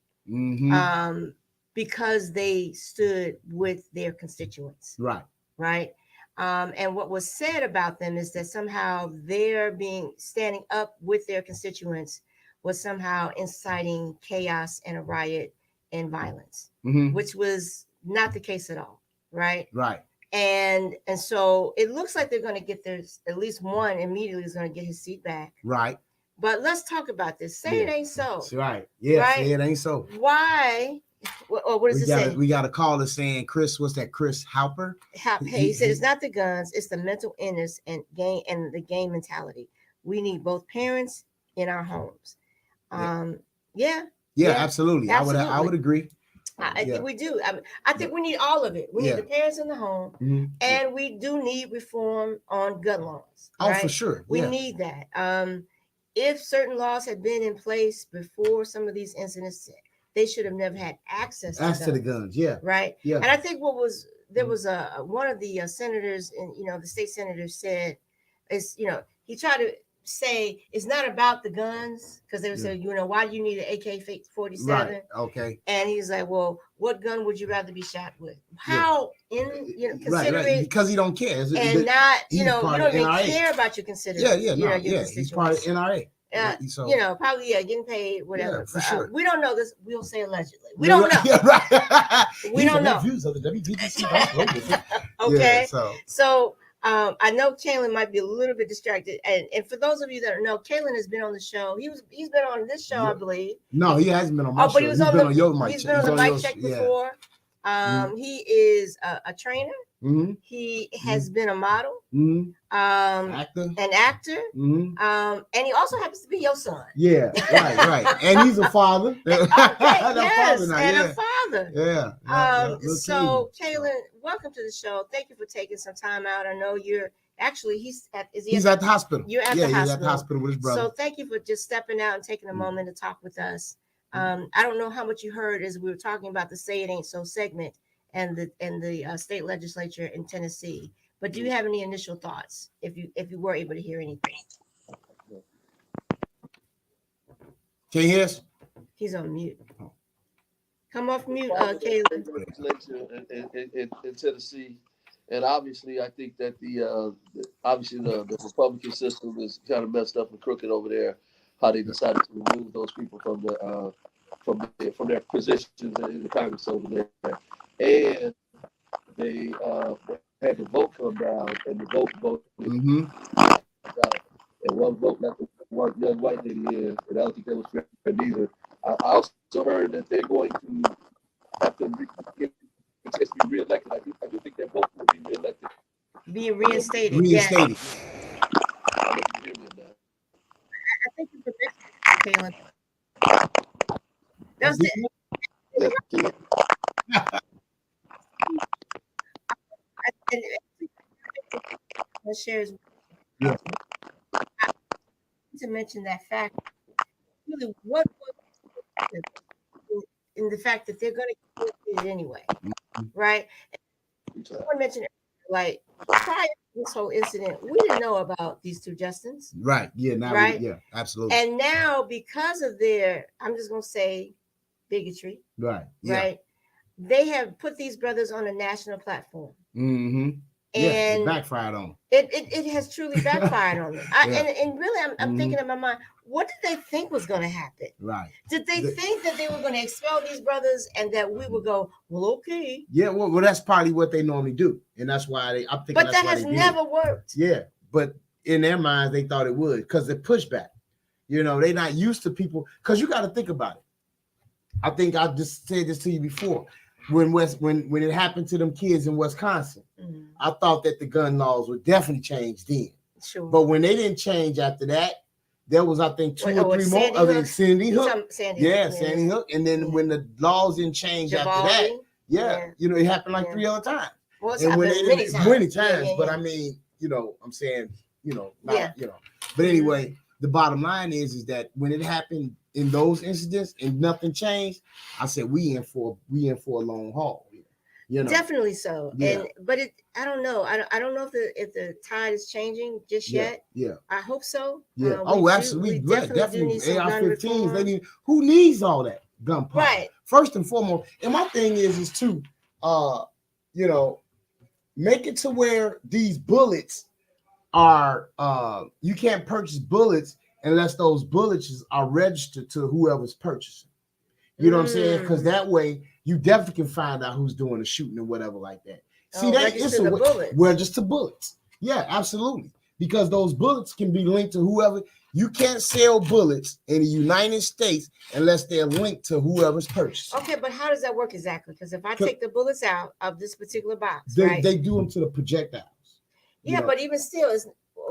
Speaker 8: Because they stood with their constituents. Right. And what was said about them is that somehow their standing up with their constituents was somehow inciting chaos and a riot and violence, which was not the case at all. Right. And so it looks like they're going to get at least one immediately is going to get his seat back. Right. But let's talk about this. Say it ain't so.
Speaker 7: That's right. Yeah. Right? Say it ain't so.
Speaker 8: Why? What does it say?
Speaker 7: We got a caller saying, Chris, what's that? Chris Halper?
Speaker 8: He said it's not the guns, it's the mental illness and the game mentality. We need both parents in our homes. Yeah,
Speaker 7: absolutely. I would agree.
Speaker 8: I think we do. I think we need all of it. We need the parents in the home, and we do need reform on gun laws.
Speaker 7: Oh, right? For sure.
Speaker 8: We need that. If certain laws had been in place before some of these incidents, they should have never had access to the guns. Yeah. Right. Yeah. And I think there was one of the senators and the state senator said he tried to say it's not about the guns because they would say, why do you need an AK-47?
Speaker 7: Right. Okay.
Speaker 8: And he's like, well, what gun would you rather be shot with? How
Speaker 7: right. Because he don't care.
Speaker 8: And not, you don't even care about your consideration.
Speaker 7: He's part of NRA.
Speaker 8: So, probably getting paid, whatever.
Speaker 7: Yeah, for sure.
Speaker 8: We don't know this. We'll say allegedly. We don't know.
Speaker 7: Yeah, right.
Speaker 8: We don't know.
Speaker 7: Views of the WBTC.
Speaker 8: Okay. So I know Kaylin might be a little bit distracted, and for those of you that don't know, Kaylin has been on the show. He's been on this show, I believe.
Speaker 7: No, he hasn't been on my show.
Speaker 8: But he's been on the mic check before. He is a trainer. He has been a model, an actor, and he also happens to be your son.
Speaker 7: Yeah, right. And he's a father.
Speaker 8: A father.
Speaker 7: Yeah.
Speaker 8: So, Kaylin, welcome to the show. Thank you for taking some time out. I know you're actually he's at the
Speaker 7: hospital.
Speaker 8: You're at the hospital.
Speaker 7: He's at the hospital with his brother.
Speaker 8: So, thank you for just stepping out and taking a moment to talk with us. I don't know how much you heard as we were talking about the Say It Ain't So segment and the state legislature in Tennessee. But do you have any initial thoughts if you were able to hear anything?
Speaker 7: Can you hear us?
Speaker 8: He's on mute. Come off mute, Caleb.
Speaker 9: In Tennessee, and obviously, I think that the Republican system is kind of messed up and crooked over there. How they decided to remove those people from their positions in the Congress over there, and they had the vote come down, and the vote. And one vote left one young white lady in, and I don't think that was fair either. I also heard that they're going to have to be reelected. I do think that vote will be reelected.
Speaker 8: Be reinstated.
Speaker 7: Reinstated.
Speaker 8: Yeah. I think you Kaylin. That's it. Shares.
Speaker 7: Yeah.
Speaker 8: To mention that fact, really, what in the fact that they're going to get it anyway, right? Someone mentioned like prior to this whole incident, we didn't know about these two Justins,
Speaker 7: right? Yeah, now,
Speaker 8: right?
Speaker 7: Yeah, absolutely.
Speaker 8: And now, because of their, I'm just going to say, bigotry,
Speaker 7: right?
Speaker 8: Right? They have put these brothers on a national platform.
Speaker 7: And it backfired on them.
Speaker 8: It has truly backfired on them. And really, I'm thinking in my mind, what did they think was going to happen?
Speaker 7: Right.
Speaker 8: Did they think that they were going to expel these brothers and that we would go, well, okay.
Speaker 7: Yeah, well, that's probably what they normally do. And that's why I'm thinking.
Speaker 8: But that has never worked.
Speaker 7: Yeah. But in their minds, they thought it would because they pushback. You know, they're not used to people. Because you got to think about it. I think I just said this to you before. When it happened to them kids in Wisconsin, I thought that the gun laws would definitely change then.
Speaker 8: Sure.
Speaker 7: But when they didn't change after that, there was, I think, two or three more. Sandy Hook. Sandy Hook. And then when the laws didn't change after that, you know, it happened like 3 other times.
Speaker 8: Well,
Speaker 7: and when they didn't, many times.
Speaker 8: Yeah.
Speaker 7: But I mean, you know, I'm saying, you know, not, you know. But anyway, the bottom line is that when it happened in those incidents and nothing changed, I said we in for a long haul. You know,
Speaker 8: definitely so.
Speaker 7: Yeah.
Speaker 8: But I don't know. I don't know if the tide is changing just yet.
Speaker 7: Yeah.
Speaker 8: I hope so.
Speaker 7: Yeah. Absolutely. Definitely. AR-15s. Who needs all that gunpowder?
Speaker 8: Right.
Speaker 7: First and foremost, and my thing is to, you know, make it to where these bullets are. You can't purchase bullets unless those bullets are registered to whoever's purchasing. You know what I'm saying? Because that way you definitely can find out who's doing the shooting and whatever like that. See, that is a way. Register bullets. Yeah, absolutely. Because those bullets can be linked to whoever. You can't sell bullets in the United States unless they're linked to whoever's purchasing.
Speaker 8: Okay, but how does that work exactly? Because if I take the bullets out of this particular box,
Speaker 7: they do them to the projectiles.
Speaker 8: Yeah, but even still,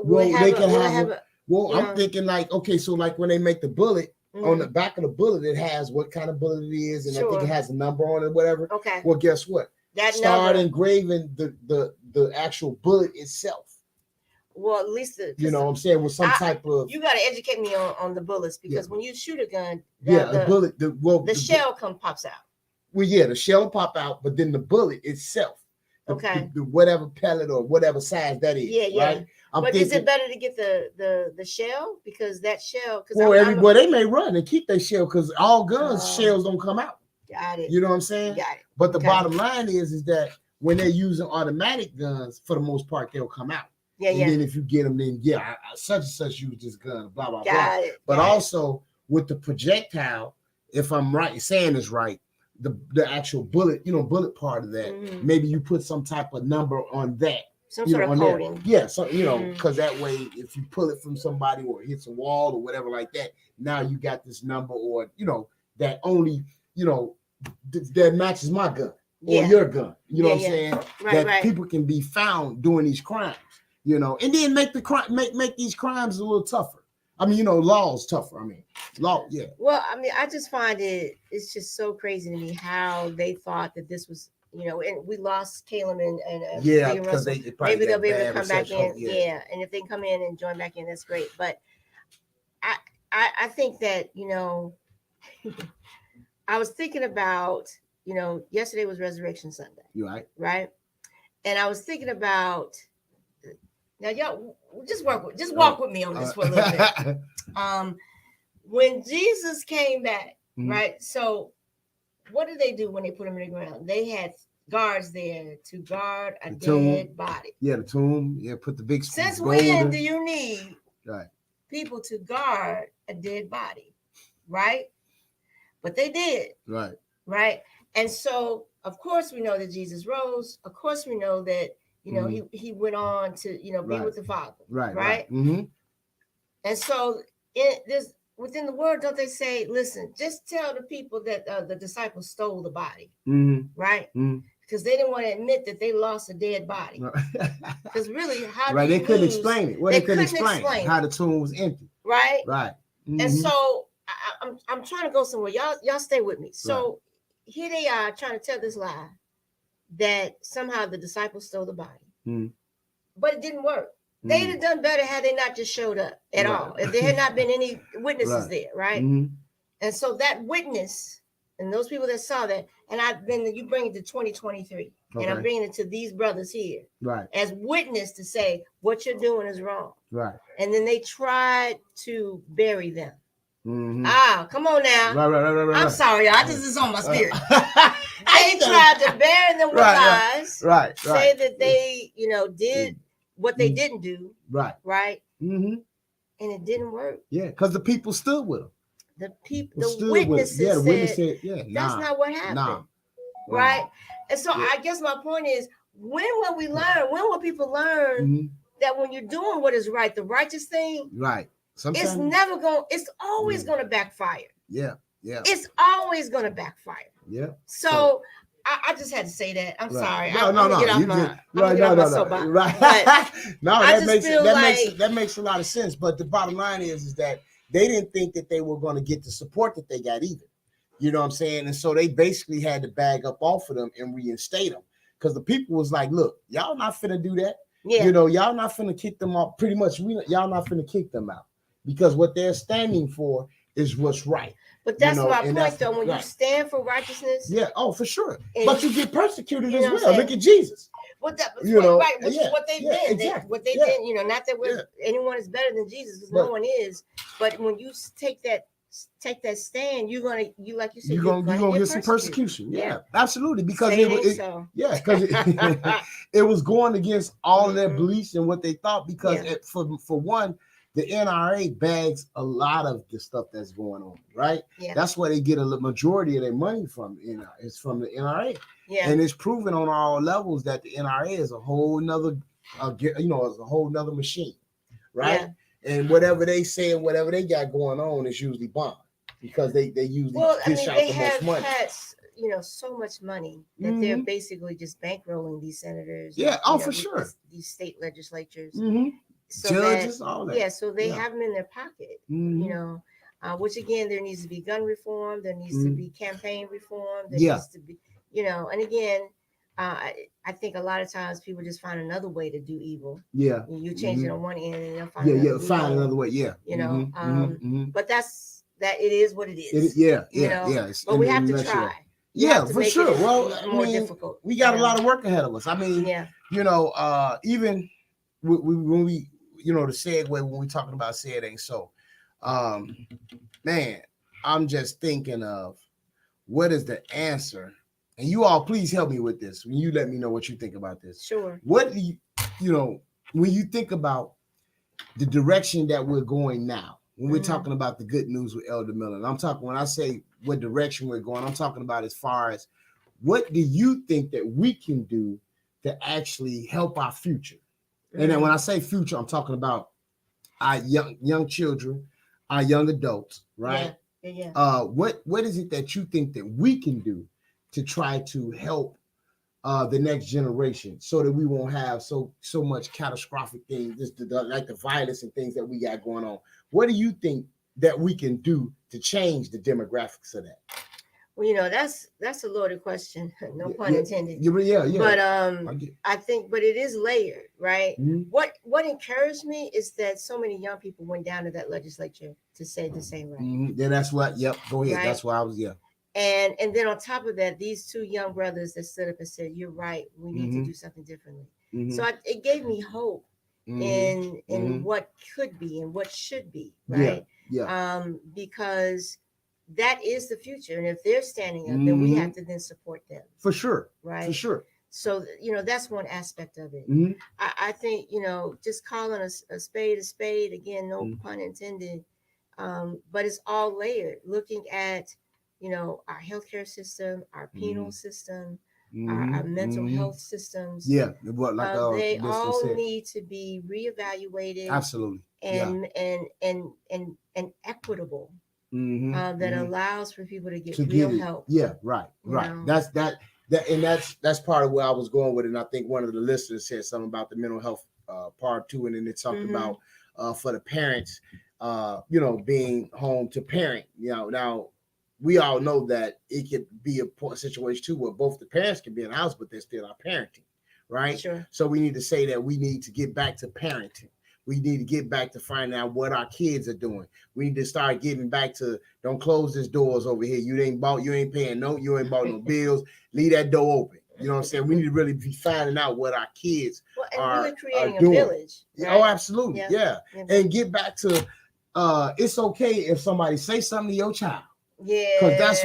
Speaker 7: I'm thinking like, okay, so like when they make the bullet, on the back of the bullet, it has what kind of bullet it is, and I think it has a number on it, whatever.
Speaker 8: Okay.
Speaker 7: Well, guess what? Start engraving the actual bullet itself.
Speaker 8: Well, at least
Speaker 7: you know what I'm saying, with some type of.
Speaker 8: You got to educate me on the bullets because when you shoot a gun,
Speaker 7: the bullet, the
Speaker 8: shell pops out.
Speaker 7: Well, yeah, the shell will pop out, but then the bullet itself, the whatever pellet or whatever size that is, right?
Speaker 8: But is it better to get the shell because that shell?
Speaker 7: Well, they may run and keep their shell because all guns shells don't come out.
Speaker 8: Got it.
Speaker 7: You know what I'm saying?
Speaker 8: Got it.
Speaker 7: But the bottom line is that when they're using automatic guns, for the most part, they'll come out. And then if you get them, then such and such use this gun, blah blah blah. But also with the projectile, if I'm right saying this right, the actual bullet, bullet part of that, maybe you put some type of number on that.
Speaker 8: Some sort of coating.
Speaker 7: Yeah, so because that way, if you pull it from somebody or it hits a wall or whatever like that, now you got this number or that only that matches my gun. or your gun. You know what I'm saying?
Speaker 8: Right,
Speaker 7: that people can be found doing these crimes, you know, and then make the crime make these crimes a little tougher. I mean, you know, laws tougher. I mean, law, yeah.
Speaker 8: Well, I mean, I just find it's just so crazy to me how they thought that this was, you know, and we lost Caleb and
Speaker 7: yeah, because
Speaker 8: maybe they'll be able to come back in. Yeah, and if they come in and join back in, that's great. But I think that, you know, I was thinking about, you know, yesterday was Resurrection Sunday.
Speaker 7: You right?
Speaker 8: Right. And I was thinking about, now y'all just walk with me on this for a little bit. When Jesus came back, right? So what did they do when they put him in the ground? They had guards there to guard a dead body.
Speaker 7: Yeah, the tomb. Yeah, put the big.
Speaker 8: Since when do you need people to guard a dead body, right? But they did.
Speaker 7: Right.
Speaker 8: Right. And so, of course, we know that Jesus rose. Of course, we know that, you know, he went on to, you know, be with the Father. Right.
Speaker 7: Mm-hmm.
Speaker 8: And so within the word, don't they say, listen, just tell the people that the disciples stole the body. Right. Because they didn't want to admit that they lost a dead body. Because really, how do
Speaker 7: they couldn't explain it. Well, they couldn't explain how the tomb was empty.
Speaker 8: Right.
Speaker 7: Right.
Speaker 8: And so I'm trying to go somewhere. Y'all stay with me. So here they are trying to tell this lie that somehow the disciples stole the body. But it didn't work. They'd have done better had they not just showed up at all. If there had not been any witnesses there, right? And so that witness and those people that saw that, and you bring it to 2023, and I'm bringing it to these brothers here, as witness to say what you're doing is wrong, and then they tried to bury them. Come on now.
Speaker 7: Right.
Speaker 8: I'm sorry, y'all. This is on my spirit. They tried to bury them with lies. Say that they, you know, did what they didn't do. Right. And it didn't work.
Speaker 7: Yeah, because the people stood with them.
Speaker 8: The witnesses said, that's not what happened. Right. And so I guess my point is, when will we learn? When will people learn that when you're doing what is right, the righteous thing,
Speaker 7: sometimes
Speaker 8: it's always going to backfire.
Speaker 7: Yeah.
Speaker 8: It's always going to backfire.
Speaker 7: Yeah.
Speaker 8: So I just had to say that. I'm sorry.
Speaker 7: No.
Speaker 8: Get off my soapbox.
Speaker 7: Right. No, that makes a lot of sense. But the bottom line is that they didn't think that they were going to get the support that they got either. You know what I'm saying? And so they basically had to bag up off of them and reinstate them, because the people was like, look, y'all not finna do that.
Speaker 8: Yeah.
Speaker 7: You know, y'all not finna kick them off. Pretty much, y'all not finna kick them out, because what they're standing for is what's right.
Speaker 8: But that's my point, though. When you stand for righteousness.
Speaker 7: Yeah. Oh, for sure. But you get persecuted as well. Look at Jesus.
Speaker 8: Which is what they've been.
Speaker 7: Exactly.
Speaker 8: What they've been, you know, not that anyone is better than Jesus, because no one is. But when you take that stand, you're gonna get
Speaker 7: some persecution. Yeah, absolutely. Because because it was going against all of their beliefs and what they thought. Because for one, the NRA bags a lot of the stuff that's going on, right? Yeah. That's where they get a majority of their money from. You know, it's from the NRA. Yeah. And it's proven on all levels that the NRA is a whole nother, is a whole nother machine, right? Yeah. And whatever they say and whatever they got going on is usually bomb, because they usually dish out the most money. Had,
Speaker 8: so much money that they're basically just bankrolling these senators.
Speaker 7: Yeah, for sure.
Speaker 8: These state legislatures.
Speaker 7: So judges, all that.
Speaker 8: Yeah, so they have them in their pocket, which again, there needs to be gun reform, there needs to be campaign reform, there needs to be, and again, I think a lot of times people just find another way to do evil. Yeah. You change it on one end and they'll find
Speaker 7: another way. Yeah.
Speaker 8: But it is what it is. But we have to try.
Speaker 7: Yeah, for sure. Well, more difficult. We got a lot of work ahead of us. I mean, even when we the segue, when we're talking about say it ain't so, man, I'm just thinking of what is the answer. And you all, please help me with this. When you let me know what you think about this.
Speaker 8: Sure.
Speaker 7: What do when you think about the direction that we're going now, when we're talking about the good news with Elder Miller, and when I say what direction we're going, I'm talking about as far as what do you think that we can do to actually help our future? And then when I say future, I'm talking about our young children, our young adults, right?
Speaker 8: Yeah.
Speaker 7: What is it that you think that we can do to try to help the next generation, so that we won't have so much catastrophic things, like the violence and things that we got going on. What do you think that we can do to change the demographics of that?
Speaker 8: Well, that's a loaded question. No pun intended.
Speaker 7: Yeah.
Speaker 8: But I think, but it is layered, right?
Speaker 7: Mm-hmm.
Speaker 8: What encouraged me is that so many young people went down to that legislature to say the same right.
Speaker 7: Mm-hmm. Yeah, that's what. Yep. Go ahead. Right? That's why I was. Yeah.
Speaker 8: And then on top of that, these two young brothers that stood up and said, "You're right. We need to do something differently." Mm-hmm. So it gave me hope in what could be and what should be, right? Yeah. Because that is the future, and if they're standing up, then we have to then support them.
Speaker 7: For sure.
Speaker 8: Right.
Speaker 7: For sure.
Speaker 8: So that's one aspect of it. I think just calling a spade again, no pun intended, but it's all layered. Looking at our healthcare system, our penal system, our mental health systems.
Speaker 7: Yeah, what
Speaker 8: they all need to be reevaluated.
Speaker 7: Absolutely.
Speaker 8: And equitable. That allows for people to get real help.
Speaker 7: Yeah, right. That's part of where I was going with it. And I think one of the listeners said something about the mental health part too, and then it talked about for the parents, being home to parent. Now we all know that it could be a situation too where both the parents can be in the house, but they're still our parenting, right?
Speaker 8: Sure.
Speaker 7: So we need to say that we need to get back to parenting. We need to get back to finding out what our kids are doing. We need to start getting back to, don't close these doors over here. You ain't bought no bills. Leave that door open. You know what I'm saying? We need to really be finding out what our kids are really creating a village. Right? Oh, absolutely. Yeah. And get back to it's okay if somebody say something to your child.
Speaker 8: Yeah.
Speaker 7: Because that's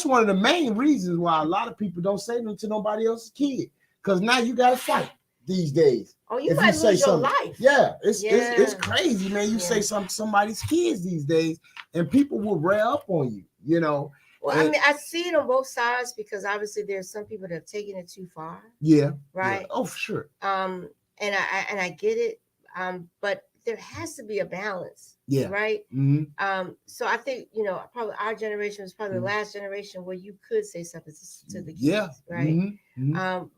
Speaker 7: one of the main reasons why a lot of people don't say them to nobody else's kid. Because now you got to fight these days.
Speaker 8: Oh, you might lose your life.
Speaker 7: Yeah, it's crazy, man. You say something to somebody's kids these days, and people will rail up on you,
Speaker 8: Well, I mean, I see it on both sides because obviously there's some people that have taken it too far.
Speaker 7: Yeah.
Speaker 8: Right.
Speaker 7: Yeah. Oh, for sure.
Speaker 8: And I get it. But there has to be a balance.
Speaker 7: Yeah.
Speaker 8: Right. So I think probably our generation was probably the last generation where you could say something to the kids.
Speaker 7: Yeah.
Speaker 8: Right.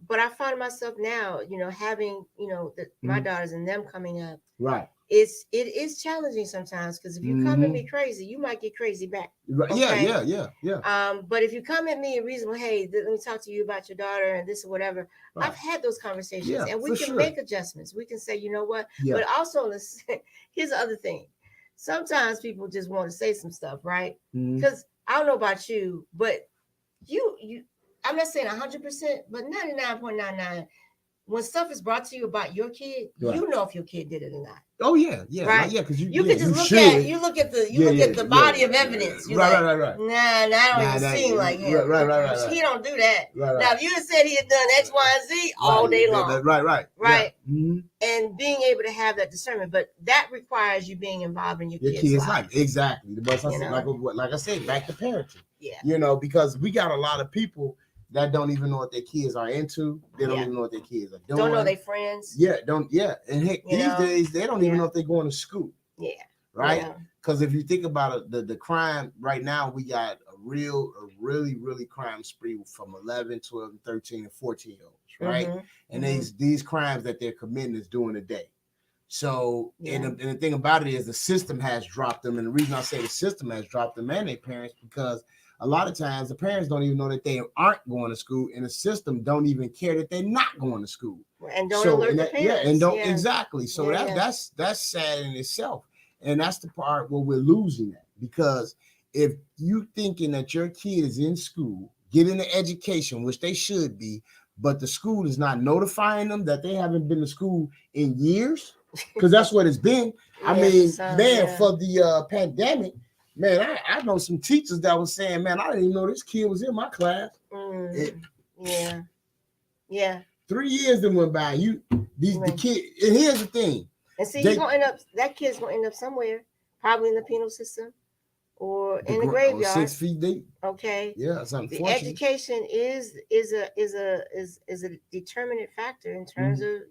Speaker 8: But I find myself now, having my daughters and them coming up.
Speaker 7: Right.
Speaker 8: It is challenging sometimes because if you come at me crazy, you might get crazy back.
Speaker 7: Right. Okay? Yeah.
Speaker 8: But if you come at me reasonable, hey, let me talk to you about your daughter and this or whatever. Right. I've had those conversations, and we can make adjustments. We can say, you know what? Yeah. But also, here's the other thing. Sometimes people just want to say some stuff, right? Because I don't know about you, but you, I'm not saying 100%, but 99.99. When stuff is brought to you about your kid, you know if your kid did it or not.
Speaker 7: Oh yeah,
Speaker 8: right.
Speaker 7: Yeah, because
Speaker 8: you can just look at the body of evidence. You're right. Nah, I don't even seem like him. Right. He don't do that. Right. Now, if you had said he had done X, Y, and Z all day long, right. Yeah. And being able to have that discernment, but that requires you being involved in your kid's life.
Speaker 7: Exactly. But like I said, back to parenting.
Speaker 8: Yeah.
Speaker 7: Because we got a lot of people that don't even know what their kids are into. They don't even know what their kids are doing.
Speaker 8: Don't know their friends.
Speaker 7: Yeah. And heck, these days they don't even know if they're going to school.
Speaker 8: Yeah.
Speaker 7: Right. Because if you think about it, the crime right now, we got a really crime spree from 11, 12, 13, and 14-year-olds. Right. And these crimes that they're committing is during the day. So, and the thing about it is the system has dropped them. And the reason I say the system has dropped them and their parents, because a lot of times the parents don't even know that they aren't going to school, and the system don't even care that they're not going to school.
Speaker 8: And don't alert the parents.
Speaker 7: Yeah, and don't exactly. So that's sad in itself. And that's the part where we're losing that, because if you thinking that your kid is in school, getting the education, which they should be, but the school is not notifying them that they haven't been to school in years, because that's what it's been. For the pandemic, man, I know some teachers that was saying, man, I didn't even know this kid was in my class.
Speaker 8: Yeah.
Speaker 7: 3 years that went by. The kid, and here's the thing.
Speaker 8: And see, that kid's gonna end up somewhere, probably in the penal system or in the graveyard.
Speaker 7: 6 feet deep.
Speaker 8: Okay.
Speaker 7: Yeah, it's unfortunate.
Speaker 8: The education is a determinant factor in terms of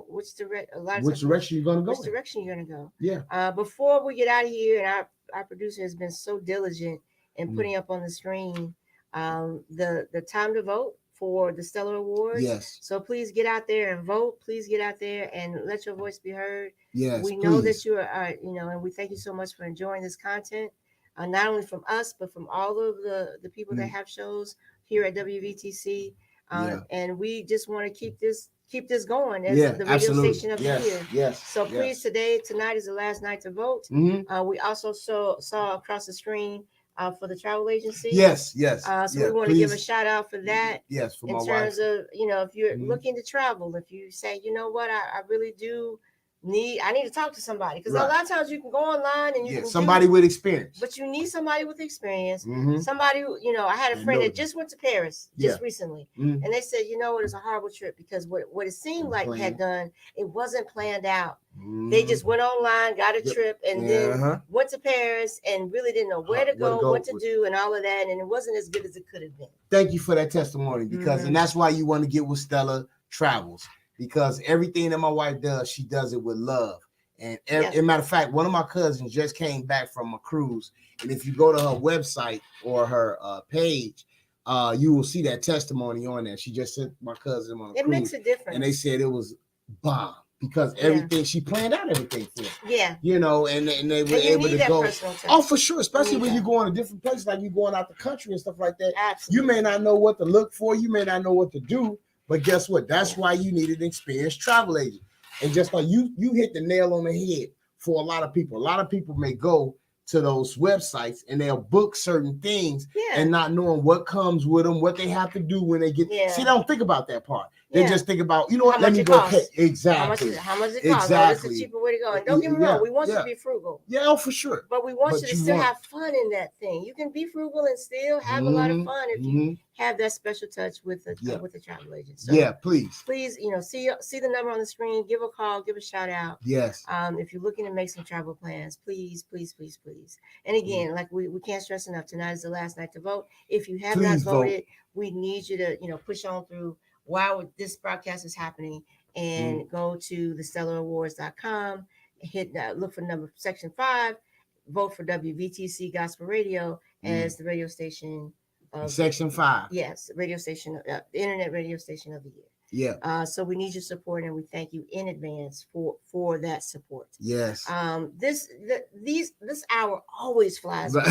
Speaker 8: which direction
Speaker 7: you're gonna go.
Speaker 8: Which direction you're gonna go.
Speaker 7: Yeah.
Speaker 8: Before we get out of here, and our producer has been so diligent in putting up on the screen the time to vote for the Stellar Awards.
Speaker 7: Yes.
Speaker 8: So please get out there and vote. Please get out there and let your voice be heard.
Speaker 7: Yes.
Speaker 8: We know that you are, and we thank you so much for enjoying this content, not only from us, but from all of the people that have shows here at WVTC. And we just want to keep this going as the radio station of the year.
Speaker 7: Yes.
Speaker 8: So please, tonight is the last night to vote. We also saw across the screen for the travel agency.
Speaker 7: Yes.
Speaker 8: So we want to give a shout out for that.
Speaker 7: Yes, for my
Speaker 8: in terms
Speaker 7: wife.
Speaker 8: of, if you're looking to travel, if you say, you know what, I really do I need to talk to somebody, because a lot of times you can go online and you can
Speaker 7: somebody with experience,
Speaker 8: but you need somebody with experience. Somebody who, I had a friend that just went to Paris just recently, and they said, it was a horrible trip because what it seemed like had done, it wasn't planned out. They just went online, got a trip, and then went to Paris and really didn't know where to go, what to do, and all of that, and it wasn't as good as it could have been.
Speaker 7: Thank you for that testimony, because and that's why you want to get with Stella Travels. Because everything that my wife does, she does it with love. And as a matter of fact, one of my cousins just came back from a cruise. And if you go to her website or her page, you will see that testimony on there. She just sent my cousin on a cruise.
Speaker 8: It makes a difference.
Speaker 7: And they said it was bomb because everything, she planned out everything for it.
Speaker 8: Yeah.
Speaker 7: And they were able to go. Oh, for sure. Especially when you go in a different place, like you going out the country and stuff like that.
Speaker 8: Absolutely.
Speaker 7: You may not know what to look for. You may not know what to do. But guess what? That's why you need an experienced travel agent. And just like you hit the nail on the head for a lot of people. A lot of people may go to those websites and they'll book certain things and not knowing what comes with them, what they have to do when they get. See, they don't think about that part. They just think about, what, let me go pay. Exactly.
Speaker 8: How much it costs. Exactly. It's a cheaper way to go. And don't get me wrong, we want you to be frugal.
Speaker 7: Yeah, for sure.
Speaker 8: But we want you to still have fun in that thing. You can be frugal and still have a lot of fun if you have that special touch with the travel agent. So
Speaker 7: please.
Speaker 8: Please, see the number on the screen, give a call, give a shout out.
Speaker 7: Yes.
Speaker 8: If you're looking to make some travel plans, please. And again, like we can't stress enough, tonight is the last night to vote. If you have not voted, we need you to, push on through while this broadcast is happening and go to thestellarawards.com, look for section 5, vote for WVTC Gospel Radio as the radio station of
Speaker 7: section 5.
Speaker 8: Yes, radio station, the internet radio station of the year.
Speaker 7: Yeah.
Speaker 8: So we need your support, and we thank you in advance for that support.
Speaker 7: Yes.
Speaker 8: This hour always flies by.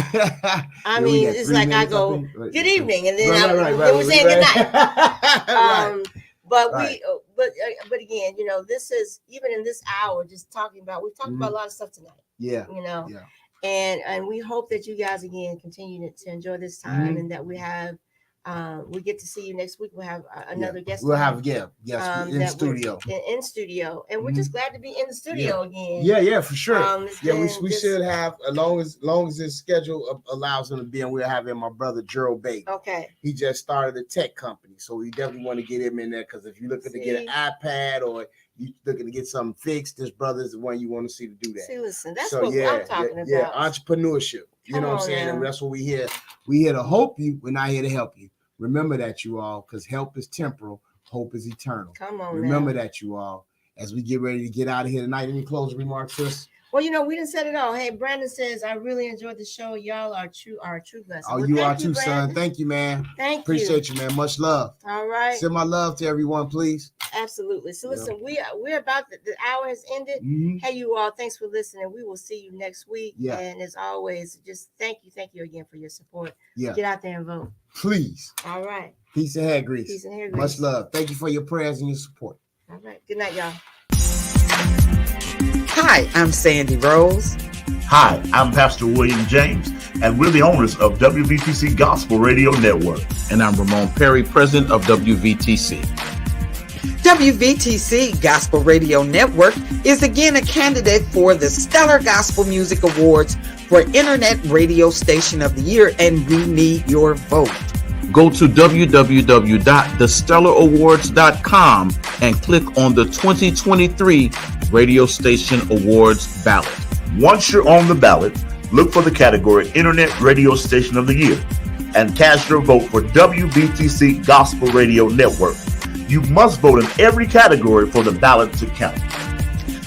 Speaker 8: I mean, it's like I go, good evening, and then we're saying good night. But again, this is, even in this hour, just talking about, we've talked about a lot of stuff tonight.
Speaker 7: Yeah.
Speaker 8: And we hope that you guys again continue to enjoy this time, and that we have. We get to see you next week. We'll have another guest.
Speaker 7: We'll have in studio.
Speaker 8: In studio, and we're just glad to be in the studio again.
Speaker 7: Yeah, for sure. We should have, as long as his schedule allows him to be, and we'll have in my brother Gerald Baker.
Speaker 8: Okay.
Speaker 7: He just started a tech company, so we definitely want to get him in there, because if you're looking to get an iPad or you looking to get something fixed, this brother's the one you want to see to do that.
Speaker 8: See, listen, that's what I'm talking about.
Speaker 7: Yeah, entrepreneurship. You know what I'm saying? And that's what we here. We here to hope you. We're not here to help you. Remember that, you all, because help is temporal, hope is eternal.
Speaker 8: Come on,
Speaker 7: remember that, you all. As we get ready to get out of here tonight, any closing remarks, sis?
Speaker 8: Well, we didn't set it all. Hey, Brandon says, I really enjoyed the show. Y'all are true blessings.
Speaker 7: Oh, you are too, son. Thank you, man. Appreciate you, man. Much love.
Speaker 8: All right.
Speaker 7: Send my love to everyone, please.
Speaker 8: Absolutely. So listen, we're about the hour has ended. Hey, you all, thanks for listening. We will see you next week.
Speaker 7: Yeah.
Speaker 8: And as always, just thank you again for your support.
Speaker 7: Yeah.
Speaker 8: Get out there and vote.
Speaker 7: Please.
Speaker 8: All right.
Speaker 7: Peace and hair grease.
Speaker 8: Peace and hair grease.
Speaker 7: Much love. Thank you for your prayers and your support.
Speaker 8: All right. Good night, y'all.
Speaker 1: Hi, I'm Sandy Rose.
Speaker 2: Hi, I'm Pastor William James, and we're the owners of WVTC Gospel Radio Network.
Speaker 3: And I'm Ramon Perry, president of WVTC.
Speaker 1: WVTC Gospel Radio Network is again a candidate for the Stellar Gospel Music Awards for Internet Radio Station of the Year, and we need your vote.
Speaker 3: Go to www.thestellarawards.com and click on the 2023 Radio Station Awards ballot.
Speaker 2: Once you're on the ballot, look for the category Internet Radio Station of the Year and cast your vote for WVTC Gospel Radio Network. You must vote in every category for the ballot to count.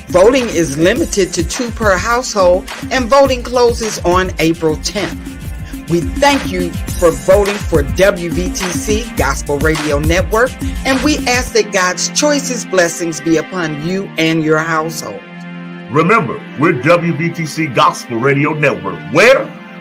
Speaker 1: Voting is limited to 2 per household, and voting closes on April 10th. We thank you for voting for WVTC Gospel Radio Network, and we ask that God's choicest blessings be upon you and your household.
Speaker 2: Remember, we're WVTC Gospel Radio Network, where